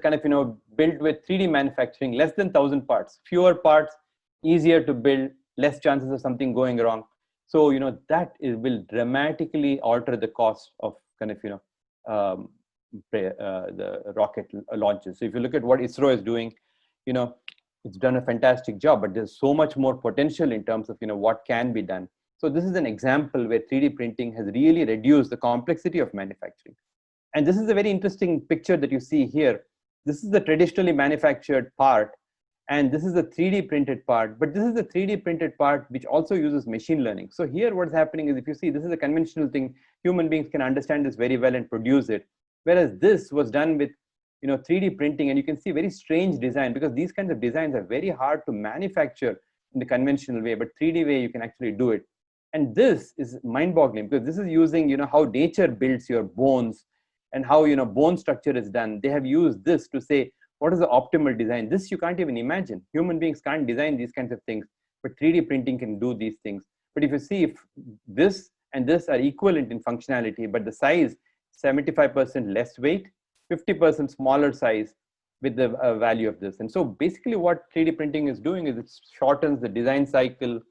[SPEAKER 1] built with 3D manufacturing, less than 1,000 parts, fewer parts, easier to build, less chances of something going wrong. So that will dramatically alter the cost of the rocket launches. So if you look at what ISRO is doing, it's done a fantastic job, but there's so much more potential in terms of what can be done. So this is an example where 3D printing has really reduced the complexity of manufacturing. And this is a very interesting picture that you see here. This is the traditionally manufactured part, and this is the 3D printed part, but this is the 3D printed part which also uses machine learning. So here what's happening is, if you see, this is a conventional thing. Human beings can understand this very well and produce it. Whereas this was done with 3D printing, and you can see very strange design, because these kinds of designs are very hard to manufacture in the conventional way, but 3D way you can actually do it. And this is mind-boggling, because this is using how nature builds your bones and how bone structure is done. They have used this to say what is the optimal design. This you can't even imagine. Human beings can't design these kinds of things, but 3D printing can do these things. But if you see, if this and this are equivalent in functionality, but the size 75% less weight, 50% smaller size with the value of this. And so basically what 3D printing is doing is it shortens the design cycle,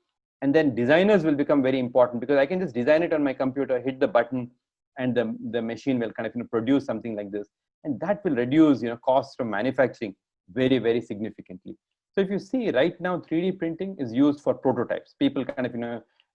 [SPEAKER 1] and then designers will become very important, because I can just design it on my computer, hit the button, and the machine will produce something like this. And that will reduce costs from manufacturing very, very significantly. So if you see right now, 3D printing is used for prototypes. People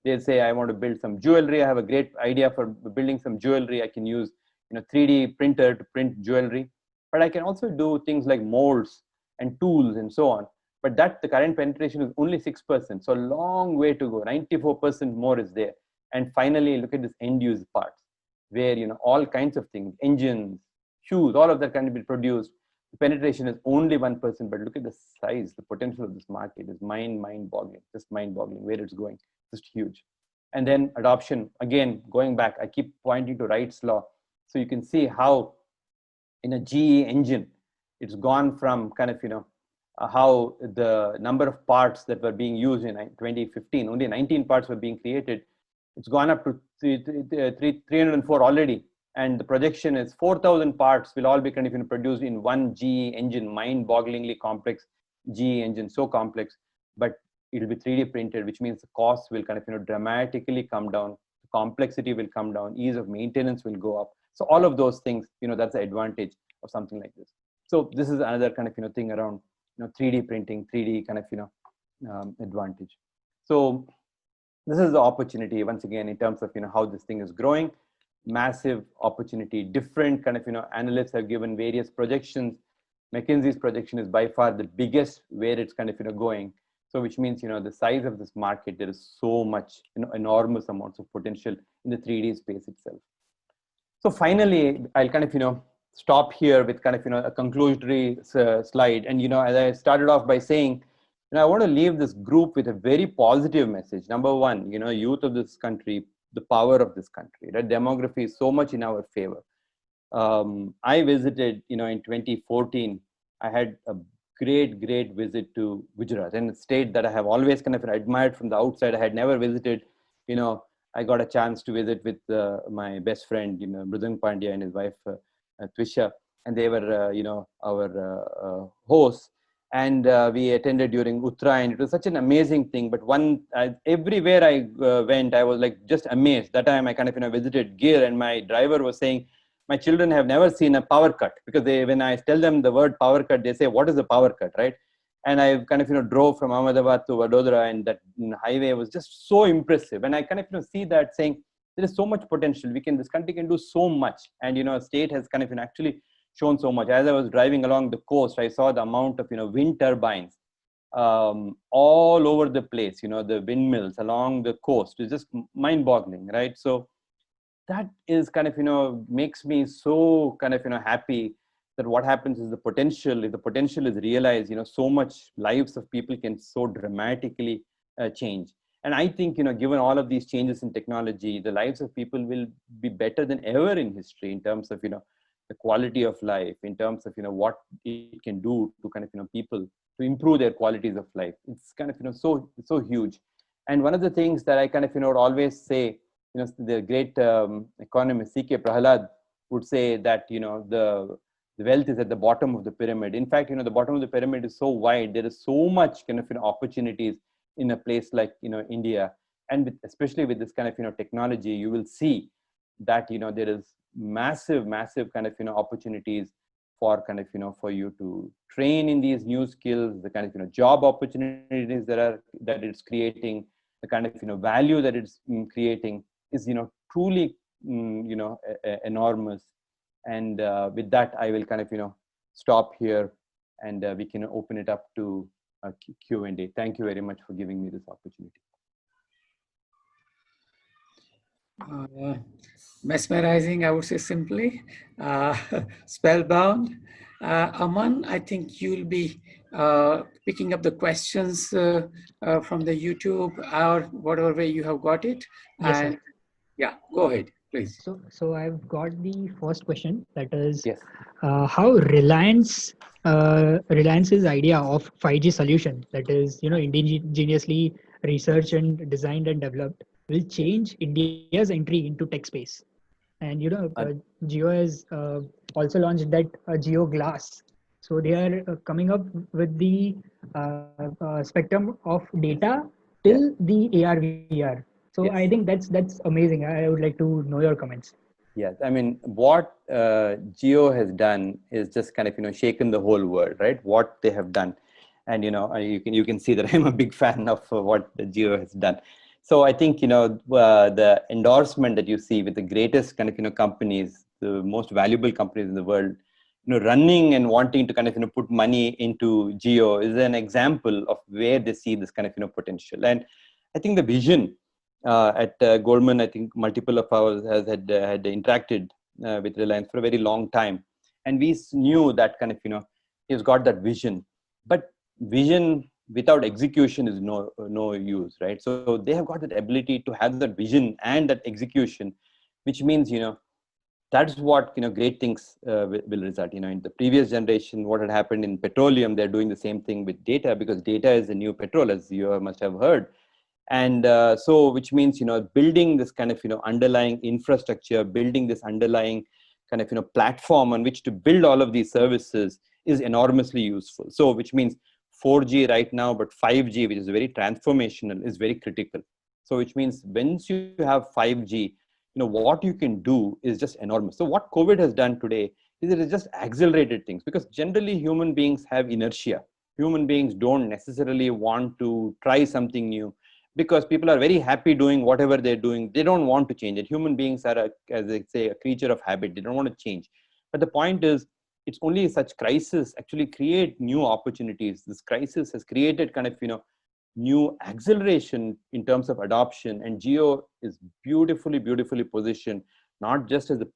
[SPEAKER 1] they'll say, I want to build some jewelry. I have a great idea for building some jewelry. I can use 3D printer to print jewelry, but I can also do things like molds and tools and so on. But that the current penetration is only 6%. So a long way to go. 94% more is there. And finally, look at this end use parts, where all kinds of things, engines, shoes, all of that can be produced. The penetration is only 1%, but look at the size, the potential of this market is mind-boggling, just mind-boggling where it's going, just huge. And then adoption, again, going back, I keep pointing to Wright's law. So you can see how in a GE engine, it's gone from how the number of parts that were being used in 2015, only 19 parts were being created. It's gone up to 304 already. And the projection is 4,000 parts will all be produced in one GE engine, mind-bogglingly complex GE engine, so complex, but it will be 3D printed, which means the cost will dramatically come down, the complexity will come down, ease of maintenance will go up. So all of those things, that's the advantage of something like this. So this is another thing around 3D printing, 3D kind of advantage. So this is the opportunity once again in terms of how this thing is growing. Massive opportunity. Different kind of analysts have given various projections. McKinsey's projection is by far the biggest where it's kind of going. So which means the size of this market, there is so much enormous amounts of potential in the 3D space itself. So finally, I'll kind of stop here with kind of a conclusory slide. And as I started off by saying, I want to leave this group with a very positive message. Number one, youth of this country, the power of this country, right? Demography is so much in our favor. I visited, in 2014, I had a great visit to Gujarat, and a state that I have always kind of admired from the outside. I had never visited. I got a chance to visit with my best friend, Mridang Pandya and his wife, Twisha, and they were, our hosts. And we attended during Uttarayan. It was such an amazing thing. But everywhere I went, I was like just amazed. That time I kind of visited Gir, and my driver was saying, my children have never seen a power cut, because when I tell them the word power cut, they say, what is a power cut, right? And I kind of drove from Ahmedabad to Vadodara, and that highway was just so impressive. And I kind of see that saying, there is so much potential. This country can do so much. And a state has kind of actually shown so much. As I was driving along the coast, I saw the amount of wind turbines all over the place. The windmills along the coast is just mind-boggling, right? So that is kind of makes me so kind of happy that what happens is the potential. If the potential is realized, so much lives of people can so dramatically change. And I think given all of these changes in technology, the lives of people will be better than ever in history in terms of the quality of life, in terms of what it can do to kind of people to improve their qualities of life. It's kind of so huge. And one of the things that I kind of would always say, the great economist C.K. Prahalad would say that the wealth is at the bottom of the pyramid. In fact, the bottom of the pyramid is so wide. There is so much kind of opportunities in a place like India, and especially with this kind of technology, you will see that there is massive kind of opportunities for kind of for you to train in these new skills, the kind of job opportunities that it's creating, the kind of value that it's creating is truly enormous. And with that, I will kind of stop here, and we can open it up to Q&A. Thank you very much for giving me this opportunity.
[SPEAKER 2] Mesmerizing, I would say simply. Spellbound. Aman, I think you'll be picking up the questions from the YouTube or whatever way you have got it.
[SPEAKER 3] Yes,
[SPEAKER 2] And
[SPEAKER 3] sir.
[SPEAKER 2] yeah, go ahead, please.
[SPEAKER 3] So I've got the first question, that is,
[SPEAKER 1] Yes.
[SPEAKER 3] how Reliance's idea of 5G solution, that is, indigenously researched and designed and developed, will change India's entry into tech space. And Jio has also launched that Jio Glass. So they are coming up with the spectrum of data till the AR VR. So I think that's amazing. I would like to know your comments.
[SPEAKER 1] Yes, I mean, what Geo has done is just kind of shaken the whole world, right? What they have done, and you can see that I'm a big fan of what Geo has done. So I think the endorsement that you see with the greatest kind of companies, the most valuable companies in the world, running and wanting to kind of put money into Geo is an example of where they see this kind of potential. And I think the vision. At Goldman, I think multiple of ours had interacted with Reliance for a very long time, and we knew that kind of he's got that vision, but vision without execution is no use, right? So they have got that ability to have that vision and that execution, which means that's what great things will result. In the previous generation, what had happened in petroleum, they're doing the same thing with data, because data is the new petrol, as you must have heard. And so which means building this kind of underlying infrastructure, building this underlying kind of platform on which to build all of these services is enormously useful. So which means 4G right now, but 5G, which is very transformational, is very critical. So which means once you have 5G, what you can do is just enormous. So what COVID has done today is it has just accelerated things, because generally human beings have inertia. human beings don't necessarily want to try something new, because people are very happy doing whatever they're doing. They don't want to change it. Human beings are, as they say, a creature of habit. They don't want to change. But the point is, it's only such crisis actually create new opportunities. This crisis has created kind of, new acceleration in terms of adoption. And Geo is beautifully positioned, not just as a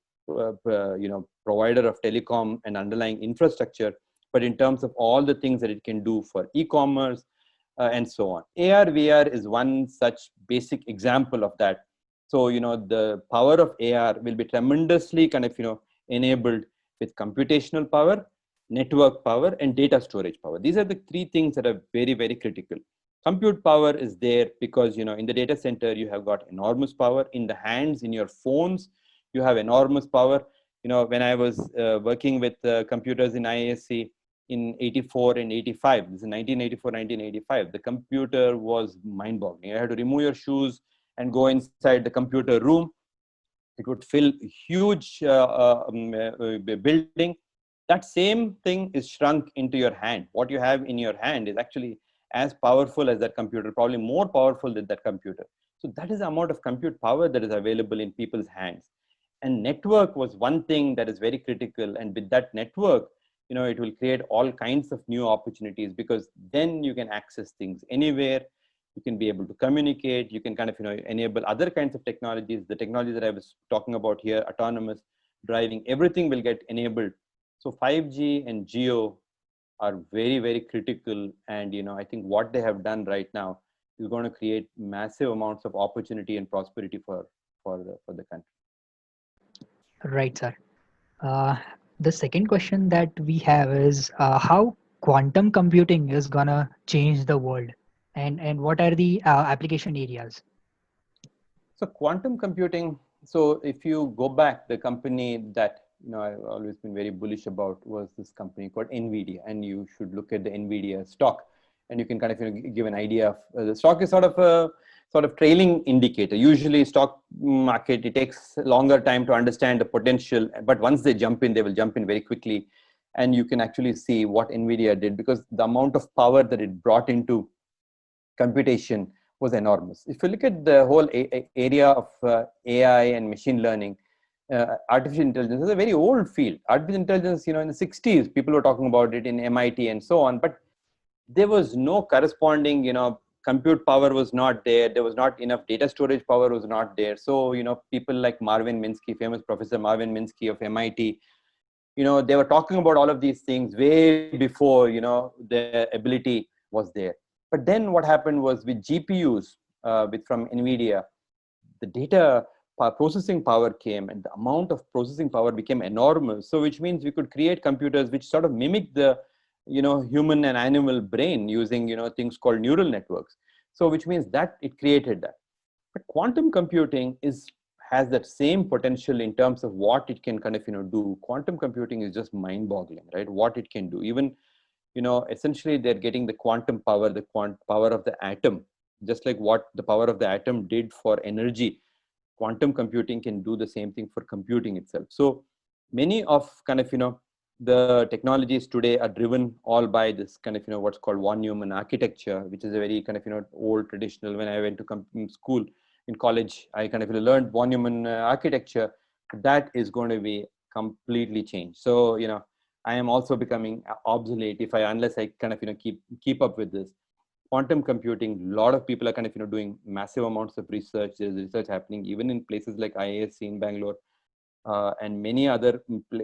[SPEAKER 1] provider of telecom and underlying infrastructure, but in terms of all the things that it can do for e-commerce and so on. AR VR is one such basic example of that. So the power of AR will be tremendously kind of enabled with computational power, network power, and data storage power. These are the three things that are very critical. Compute power is there because in the data center you have got enormous power. In the hands, in your phones, you have enormous power. When I was working with computers in IISc in 84 and 85, this is 1984, 1985, the computer was mind-boggling. You had to remove your shoes and go inside the computer room. It would fill huge building. That same thing is shrunk into your hand. What you have in your hand is actually as powerful as that computer, probably more powerful than that computer. So that is the amount of compute power that is available in people's hands. And network was one thing that is very critical. And with that network, it will create all kinds of new opportunities, because then you can access things anywhere. You can be able to communicate. You can kind of enable other kinds of technologies. The technology that I was talking about here, autonomous driving, everything will get enabled. So 5G and Geo are very critical. And I think what they have done right now is going to create massive amounts of opportunity and prosperity for the country.
[SPEAKER 3] Right, sir. Uh, the second question that we have is how quantum computing is gonna change the world, and what are the application areas?
[SPEAKER 1] So quantum computing. So if you go back, the company that I've always been very bullish about was this company called NVIDIA, and you should look at the NVIDIA stock, and you can kind of give an idea of the stock is sort of trailing indicator. Usually, stock market, it takes longer time to understand the potential, but once they jump in, they will jump in very quickly, and you can actually see what NVIDIA did, because the amount of power that it brought into computation was enormous. If you look at the whole area of AI and machine learning, artificial intelligence is a very old field. Artificial intelligence, in the 60s, people were talking about it in MIT and so on, but there was no corresponding, compute power was not there. There was not enough data storage power was not there. So, people like Marvin Minsky, famous professor Marvin Minsky of MIT, they were talking about all of these things way before, the ability was there. But then what happened was with GPUs, from NVIDIA, the data processing power came, and the amount of processing power became enormous. So which means we could create computers which sort of mimic the, human and animal brain using, things called neural networks. So which means that it created that. But quantum computing has that same potential in terms of what it can kind of, do. Quantum computing is just mind-boggling, right? What it can do. Even, essentially they're getting the quantum power, the power of the atom, just like what the power of the atom did for energy. Quantum computing can do the same thing for computing itself. So many of kind of, the technologies today are driven all by this kind of, what's called von Neumann architecture, which is a very kind of, old traditional. When I went to school, in college, I kind of learned von Neumann architecture. That is going to be completely changed. So, I am also becoming obsolete unless I kind of, keep up with this. Quantum computing, a lot of people are kind of, doing massive amounts of research. There's research happening even in places like IISc in Bangalore, and many other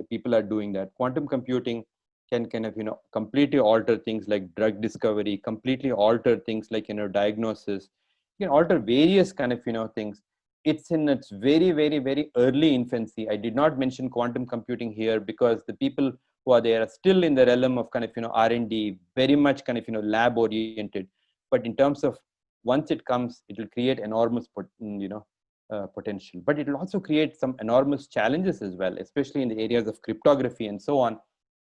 [SPEAKER 1] people are doing that. Quantum computing can kind of, completely alter things like drug discovery, completely alter things like, diagnosis. You can alter various kind of, things. It's in its very early infancy. I did not mention quantum computing here because the people who are there are still in the realm of kind of, R&D, very much kind of, lab oriented. But in terms of once it comes, it will create enormous, potential. But it will also create some enormous challenges as well, especially in the areas of cryptography and so on.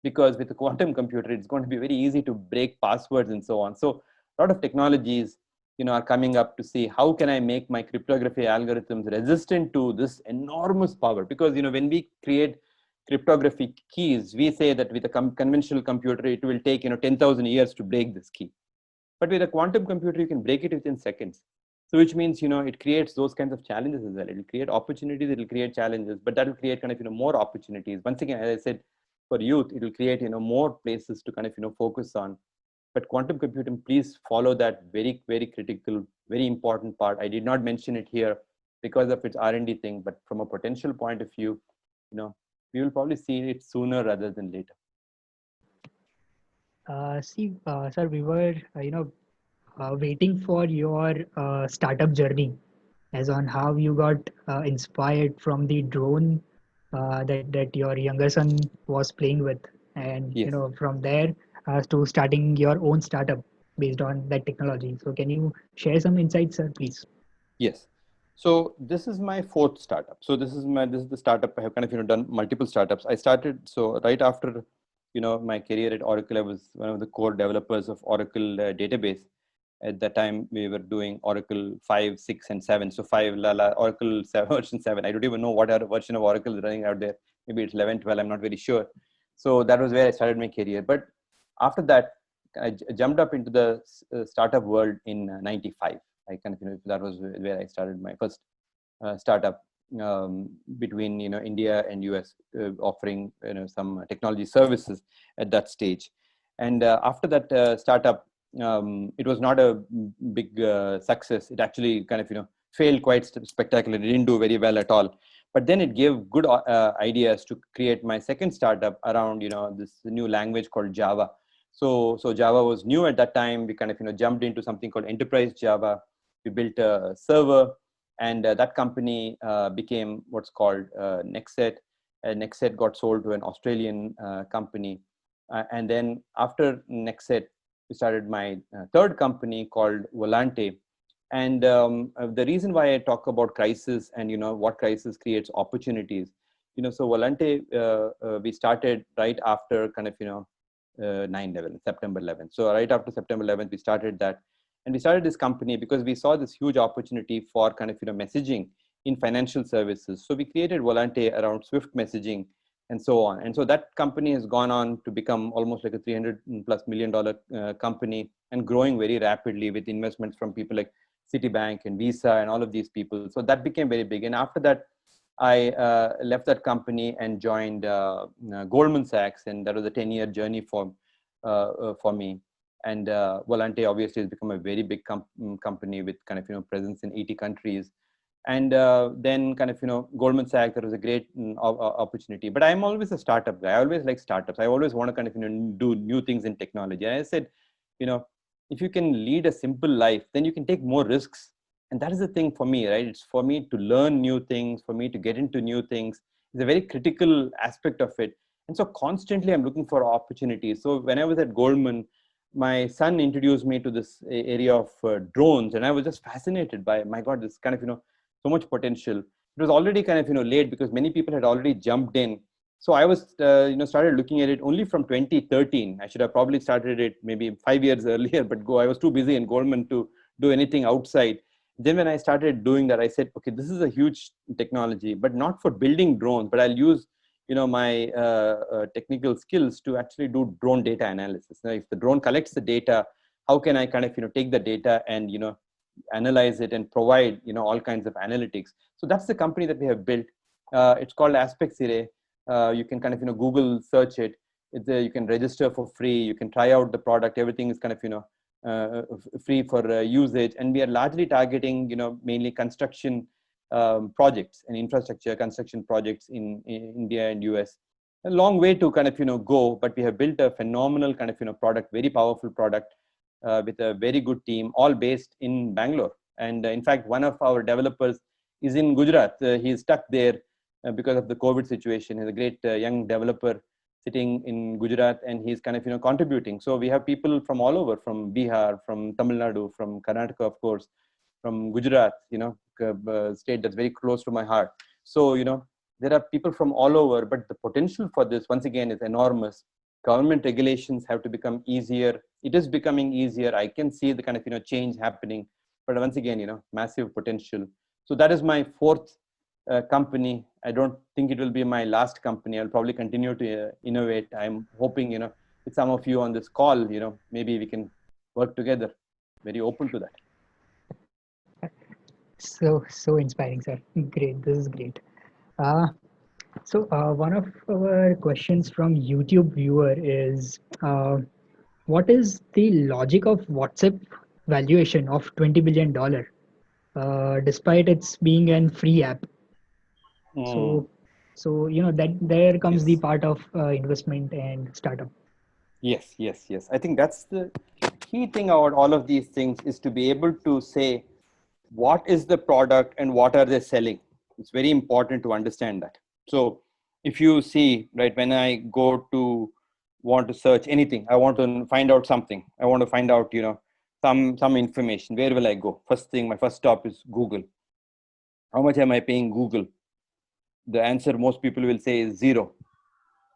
[SPEAKER 1] Because with a quantum computer, it's going to be very easy to break passwords and so on. So a lot of technologies, are coming up to see how can I make my cryptography algorithms resistant to this enormous power? Because, when we create cryptography keys, we say that with a conventional computer, it will take 10,000 years to break this key. But with a quantum computer, you can break it within seconds. So which means, it creates those kinds of challenges as well. It will create opportunities, it will create challenges, but that will create kind of, more opportunities. Once again, as I said, for youth, it will create, more places to kind of, focus on. But quantum computing, please follow that very, very critical, very important part. I did not mention it here because of its R&D thing, but from a potential point of view, we will probably see it sooner rather than later.
[SPEAKER 3] Sir, we were, waiting for your startup journey, as on how you got inspired from the drone that your younger son was playing with, and
[SPEAKER 1] Yes.
[SPEAKER 3] from there to starting your own startup based on that technology. So can you share some insights, sir, please?
[SPEAKER 1] Yes. So this is my fourth startup. So this is the startup. I have kind of done multiple startups. I started right after my career at Oracle. I was one of the core developers of Oracle database. At that time, we were doing Oracle 5, 6, and 7. So 5, Oracle 7, version 7. I don't even know what other version of Oracle is running out there. Maybe it's 11, 12. I'm not very sure. So that was where I started my career. But after that, I jumped up into the startup world in 95. I kind of, that was where I started my first startup between, India and US, offering, some technology services at that stage. And after that startup, it was not a big success. It actually kind of, failed quite spectacularly. It didn't do very well at all. But then it gave good ideas to create my second startup around, this new language called Java. So Java was new at that time. We kind of, jumped into something called enterprise Java. We built a server, and that company became what's called Nextset. Nextset got sold to an Australian company. And then after Nextset, we started my third company called Volante. And the reason why I talk about crisis and, what crisis creates opportunities, so Volante, we started right after kind of, 9/11, September 11th. So right after September 11th, we started that. And we started this company because we saw this huge opportunity for kind of, messaging in financial services. So we created Volante around Swift messaging and so on. And so that company has gone on to become almost like a $300+ million company, and growing very rapidly with investments from people like Citibank and Visa and all of these people. So that became very big. And after that, I left that company and joined Goldman Sachs, and that was a 10-year journey for me. And Volante obviously has become a very big company with kind of, presence in 80 countries. And then kind of, Goldman Sachs, that was a great opportunity. But I'm always a startup guy. I always like startups. I always want to kind of, do new things in technology. And I said, if you can lead a simple life, then you can take more risks. And that is the thing for me, right? It's for me to learn new things, for me to get into new things. It's a very critical aspect of it. And so constantly I'm looking for opportunities. So when I was at Goldman, my son introduced me to this area of drones, and I was just fascinated by, my God, this kind of, so much potential. It was already kind of, late because many people had already jumped in. So I was, started looking at it only from 2013. I should have probably started it maybe 5 years earlier, but I was too busy in Goldman to do anything outside. Then when I started doing that, I said, okay, this is a huge technology, but not for building drones, but I'll use, my technical skills to actually do drone data analysis. Now, if the drone collects the data, how can I kind of, take the data and, analyze it and provide, all kinds of analytics. So that's the company that we have built. It's called Aspects Array. You can kind of, Google search it. You can register for free. You can try out the product. Everything is kind of, free for usage. And we are largely targeting, mainly construction projects and infrastructure construction projects in India and US. A long way to kind of, go, but we have built a phenomenal kind of, product, very powerful product with a very good team, all based in Bangalore. And in fact, one of our developers is in Gujarat. He's stuck there because of the COVID situation. He's a great young developer sitting in Gujarat, and he's kind of, contributing. So we have people from all over, from Bihar, from Tamil Nadu, from Karnataka, of course, from Gujarat, state that's very close to my heart. So, there are people from all over, but the potential for this, once again, is enormous. Government regulations have to become easier. It is becoming easier. I can see the kind of, change happening, but once again, massive potential. So that is my fourth company. I don't think it will be my last company. I'll probably continue to innovate. I'm hoping, with some of you on this call, maybe we can work together. Very open to that.
[SPEAKER 3] So inspiring, sir. Great. This is great. Uh, one of our questions from YouTube viewer is, what is the logic of WhatsApp valuation of $20 billion, despite its being a free app?
[SPEAKER 1] Mm.
[SPEAKER 3] So that there comes the
[SPEAKER 1] Yes.
[SPEAKER 3] part of investment and startup.
[SPEAKER 1] Yes, yes, yes. I think that's the key thing about all of these things, is to be able to say what is the product and what are they selling. It's very important to understand that. So if you see, right, when I go to want to search anything, I want to find out something, I want to find out, some information, where will I go? First thing, my first stop is Google. How much am I paying Google? The answer most people will say is zero.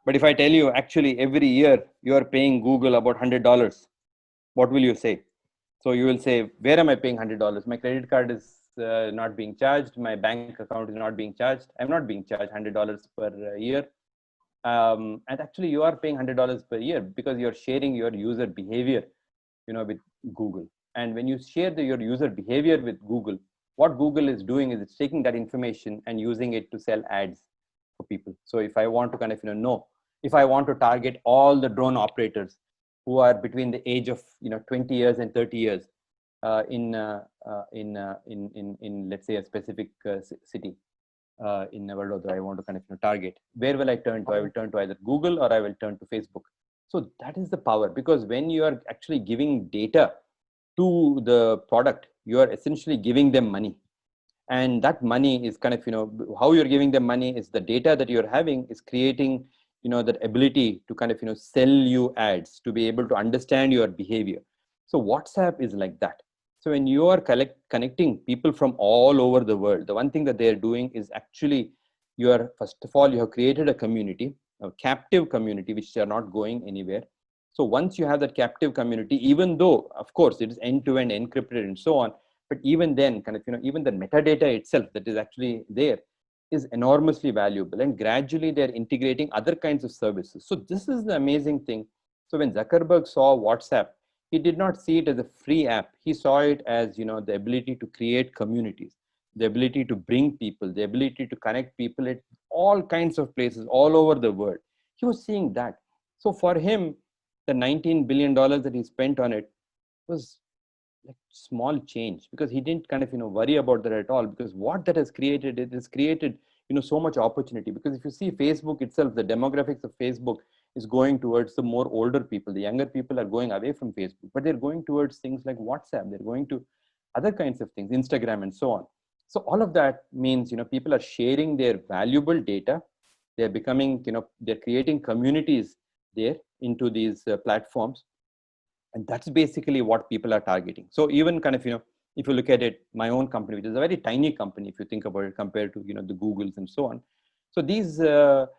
[SPEAKER 1] But if I tell you, actually, every year you are paying Google about $100, what will you say? So you will say, where am I paying $100? My credit card is not being charged. My bank account is not being charged. I'm not being charged $100 per year. And actually, you are paying $100 per year because you're sharing your user behavior, with Google. And when you share your user behavior with Google, what Google is doing is it's taking that information and using it to sell ads for people. So if I want to kind of know if I want to target all the drone operators who are between the age of 20 years and 30 years in let's say a specific city in Vadodara, I want to kind of target, where will I turn to? I will turn to either Google or I will turn to Facebook. So that is the power, because when you are actually giving data to the product, you are essentially giving them money. And that money is kind of, how you're giving them money is the data that you're having is creating, that ability to kind of, sell you ads, to be able to understand your behavior. So WhatsApp is like that. So when you are connecting people from all over the world, the one thing that they're doing is actually, first of all, you have created a community, a captive community, which are not going anywhere. So once you have that captive community, even though, of course, it is end-to-end encrypted and so on, but even then, kind of, even the metadata itself that is actually there is enormously valuable. And gradually they're integrating other kinds of services. So this is the amazing thing. So when Zuckerberg saw WhatsApp, he did not see it as a free app. He saw it as, the ability to create communities, the ability to bring people, the ability to connect people at all kinds of places all over the world. He was seeing that. So for him, the $19 billion that he spent on it was like small change, because he didn't kind of worry about that at all, because what that has created, it has created so much opportunity. Because if you see Facebook itself, the demographics of Facebook is going towards the more older people. The younger people are going away from Facebook, but they're going towards things like WhatsApp, they're going to other kinds of things, Instagram and so on. So all of that means people are sharing their valuable data. They're becoming, they're creating communities there into these platforms. And that's basically what people are targeting. So even kind of, if you look at it, my own company, which is a very tiny company, if you think about it, compared to, the Googles and so on. So these, they are,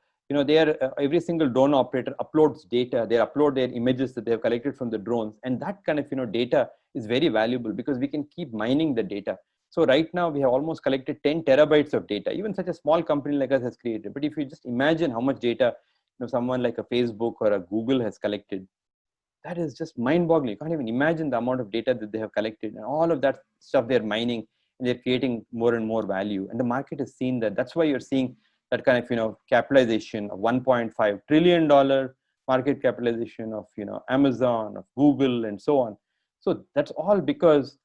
[SPEAKER 1] every single drone operator uploads data. They upload their images that they have collected from the drones. And that kind of, data is very valuable, because we can keep mining the data. So right now we have almost collected 10 terabytes of data, even such a small company like us has created. But if you just imagine how much data, someone like a Facebook or a Google has collected, that is just mind-boggling. You can't even imagine the amount of data that they have collected, and all of that stuff they're mining, and they're creating more and more value. And the market has seen that. That's why you're seeing that kind of capitalization of $1.5 trillion market capitalization of Amazon, of Google, and so on. So that's all because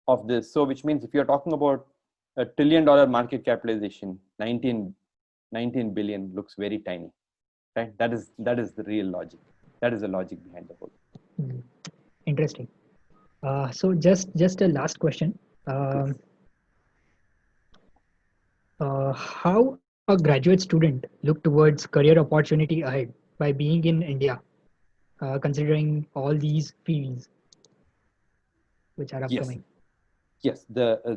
[SPEAKER 1] of this. So which means if you're talking about a $1 trillion market capitalization, 19 billion looks very tiny, right? That is the real logic. That is the logic behind the whole.
[SPEAKER 3] Interesting. So just a last question.
[SPEAKER 1] Please.
[SPEAKER 3] How a graduate student look towards career opportunity ahead by being in India, considering all these fields which are
[SPEAKER 1] Yes.
[SPEAKER 3] upcoming?
[SPEAKER 1] Yes.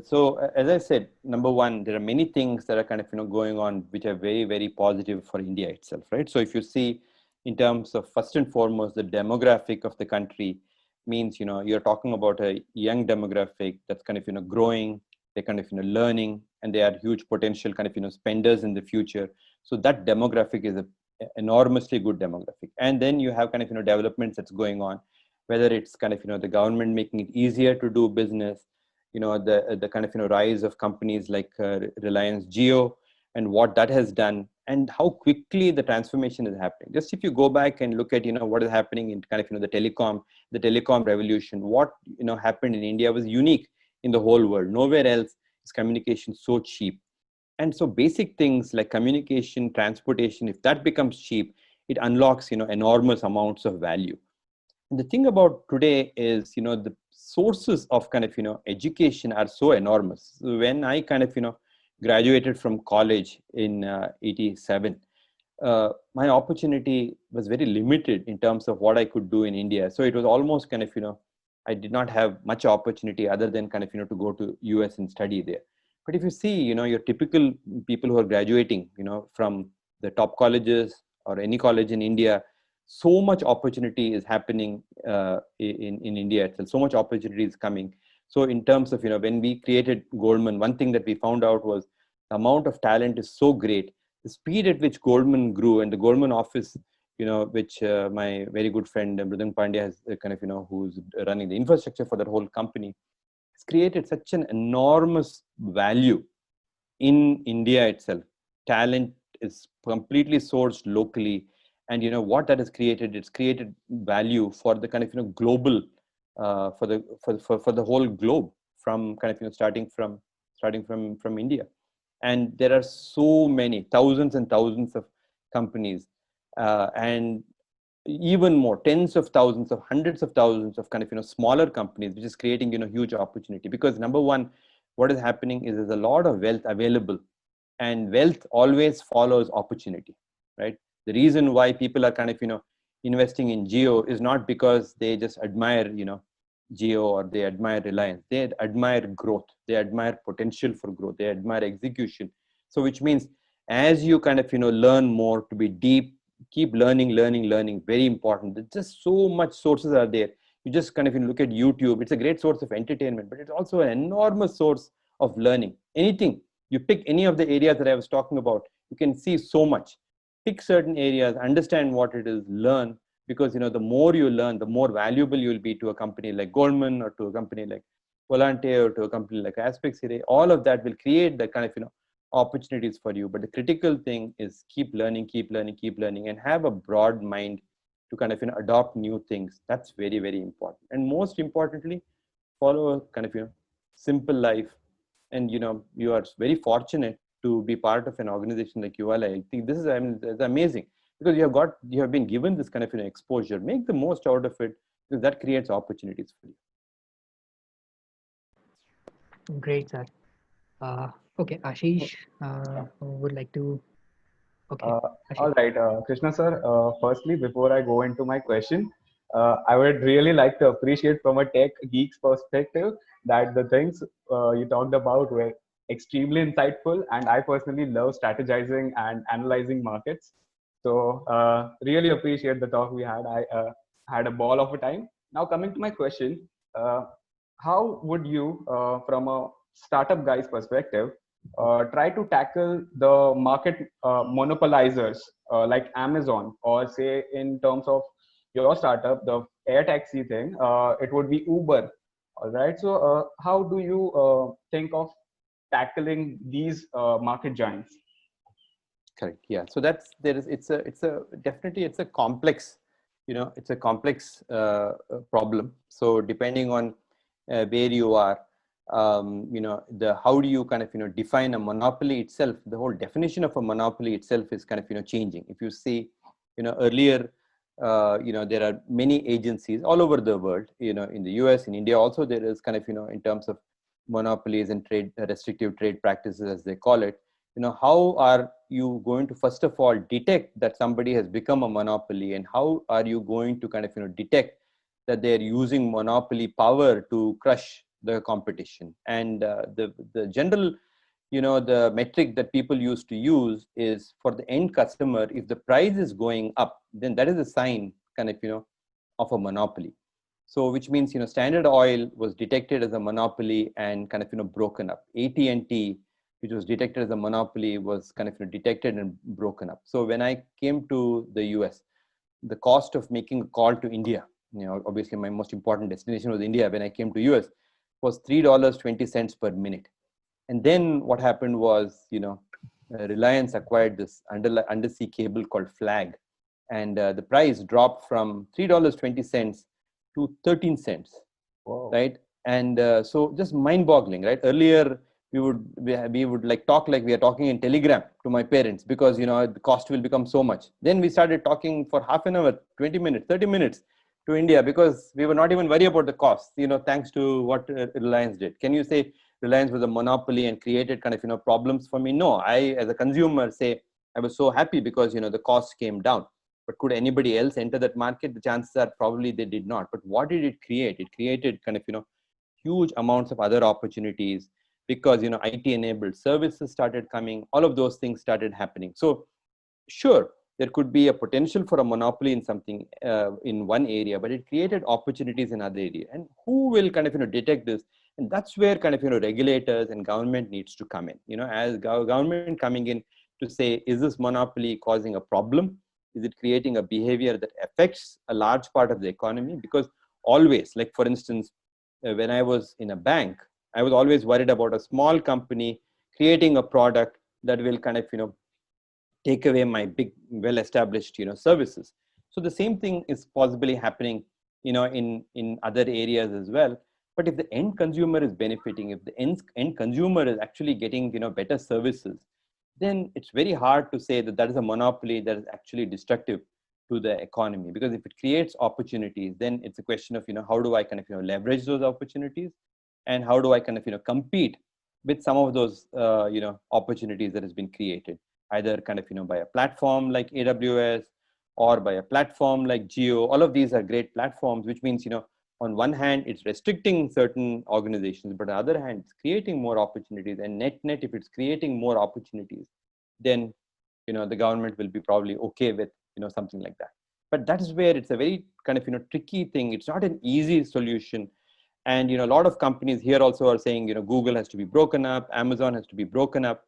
[SPEAKER 1] So as I said, number one, there are many things that are kind of going on which are very, very positive for India itself, right? So if you see, in terms of first and foremost, the demographic of the country means you're talking about a young demographic that's kind of growing, they're kind of learning, and they are huge potential kind of spenders in the future. So that demographic is a enormously good demographic. And then you have kind of developments that's going on, whether it's kind of the government making it easier to do business, the kind of rise of companies like Reliance Jio, and what that has done, and how quickly the transformation is happening. Just if you go back and look at what is happening in kind of the telecom revolution, what happened in India was unique in the whole world. Nowhere else is communication so cheap. And so basic things like communication, transportation, if that becomes cheap, it unlocks enormous amounts of value. And the thing about today is the sources of kind of education are so enormous. So when I kind of graduated from college in 87, my opportunity was very limited in terms of what I could do in India. So it was almost kind of I did not have much opportunity other than kind of to go to US and study there. But if you see your typical people who are graduating from the top colleges or any college in India, so much opportunity is happening in India itself. So much opportunity is coming. So in terms of when we created Goldman, one thing that we found out was the amount of talent is so great. The speed at which Goldman grew, and the Goldman office, which my very good friend Mridang Pandya has kind of who's running the infrastructure for that whole company, has created such an enormous value in India itself. Talent is completely sourced locally, and what that has created, it's created value for the kind of global, for the whole globe, from kind of starting from India. And there are so many thousands and thousands of companies, and even more, tens of thousands of hundreds of thousands of kind of smaller companies, which is creating huge opportunity. Because number one, what is happening is there's a lot of wealth available, and wealth always follows opportunity, right? The reason why people are kind of investing in Geo is not because they just admire Geo or they admire Reliance. They admire growth, they admire potential for growth, they admire execution. So which means as you kind of learn more, to be deep, keep learning, very important. There's just so much sources are there. You just kind of look at YouTube. It's a great source of entertainment, but it's also an enormous source of learning. Anything you pick, any of the areas that I was talking about, you can see so much. Pick certain areas, understand what it is, learn, because the more you learn, the more valuable you will be to a company like Goldman, or to a company like Volante, or to a company like Aspect Series. All of that will create the kind of opportunities for you. But the critical thing is keep learning, and have a broad mind to kind of adopt new things. That's very, very important. And most importantly, follow a kind of simple life. And you are very fortunate to be part of an organization like Yuvalay. I think this is, I mean, it's amazing, because you have been given this kind of exposure. Make the most out of it, because that creates opportunities for you.
[SPEAKER 3] Great, sir. Okay, Ashish would like to. Okay,
[SPEAKER 4] All
[SPEAKER 3] Ashish.
[SPEAKER 4] right, Krishna sir. Firstly, before I go into my question, I would really like to appreciate from a tech geek's perspective that the things you talked about were extremely insightful, and I personally love strategizing and analyzing markets. So really appreciate the talk we had. I had a ball of a time. Now coming to my question, how would you, from a startup guy's perspective, try to tackle the market monopolizers like Amazon, or say in terms of your startup, the air taxi thing, it would be Uber. All right. So how do you think of tackling these market giants?
[SPEAKER 1] Correct. Yeah. So it's a definitely, it's a complex, it's a complex problem. So depending on where you are, how do you kind of define a monopoly itself? The whole definition of a monopoly itself is kind of changing. If you see earlier, there are many agencies all over the world, in the US, in India also, there is kind of in terms of monopolies and trade, restrictive trade practices, as they call it. How are you going to first of all detect that somebody has become a monopoly, and how are you going to kind of detect that they're using monopoly power to crush the competition? And the general, the metric that people used to use is, for the end customer, if the price is going up, then that is a sign kind of of a monopoly. So which means Standard Oil was detected as a monopoly and kind of broken up. AT&T, which was detected as a monopoly, was kind of detected and broken up. So when I came to the US, the cost of making a call to India, obviously my most important destination was India. When I came to US, was $3.20 per minute. And then what happened was, Reliance acquired this undersea cable called Flag, and the price dropped from $3.20 to 13 cents.
[SPEAKER 4] Wow.
[SPEAKER 1] Right? And so just mind-boggling, right? Earlier we would like talk like we are talking in Telegram to my parents, because the cost will become so much. Then we started talking for half an hour, 20 minutes, 30 minutes to India, because we were not even worried about the cost, thanks to what Reliance did. Can you say Reliance was a monopoly and created kind of problems for me? No, I as a consumer say I was so happy because the cost came down. But could anybody else enter that market? The chances are probably they did not. But what did it create? It created kind of huge amounts of other opportunities, because IT enabled services started coming. All of those things started happening. So sure, there could be a potential for a monopoly in something in one area, but it created opportunities in other area. And who will kind of detect this? And that's where kind of regulators and government needs to come in. As government coming in to say, is this monopoly causing a problem? Is it creating a behavior that affects a large part of the economy? Because always, like for instance, when I was in a bank, I was always worried about a small company creating a product that will kind of take away my big well-established services. So the same thing is possibly happening in other areas as well. But if the end consumer is benefiting, if the end consumer is actually getting better services, then it's very hard to say that is a monopoly that is actually destructive to the economy. Because if it creates opportunities, then it's a question of how do I kind of leverage those opportunities, and how do I kind of compete with some of those opportunities that has been created, either kind of by a platform like AWS or by a platform like Geo. All of these are great platforms, which means on one hand it's restricting certain organizations, but on the other hand it's creating more opportunities. And net if it's creating more opportunities, then the government will be probably okay with something like that. But that is where it's a very kind of tricky thing. It's not an easy solution. And a lot of companies here also are saying Google has to be broken up, Amazon has to be broken up.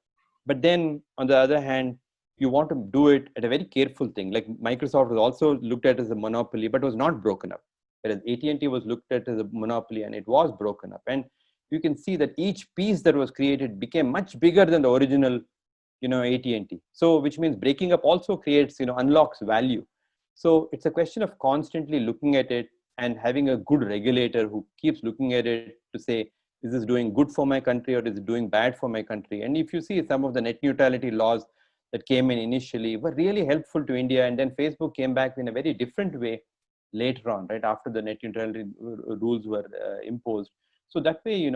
[SPEAKER 1] But then on the other hand, you want to do it at a very careful thing. Like Microsoft was also looked at as a monopoly, but was not broken up. Whereas AT&T was looked at as a monopoly and it was broken up. And you can see that each piece that was created became much bigger than the original AT&T. So which means breaking up also creates unlocks value. So it's a question of constantly looking at it and having a good regulator who keeps looking at it to say, is this doing good for my country or is it doing bad for my country? And if you see some of the net neutrality laws that came in initially were really helpful to India, and then Facebook came back in a very different way later on, right after the net neutrality rules were imposed. So that way,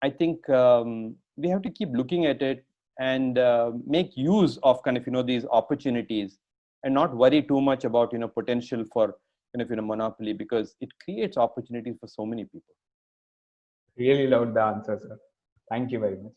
[SPEAKER 1] I think we have to keep looking at it and make use of kind of these opportunities, and not worry too much about potential for kind of monopoly, because it creates opportunities for so many people.
[SPEAKER 4] Really loved the answer, sir. Thank you very much.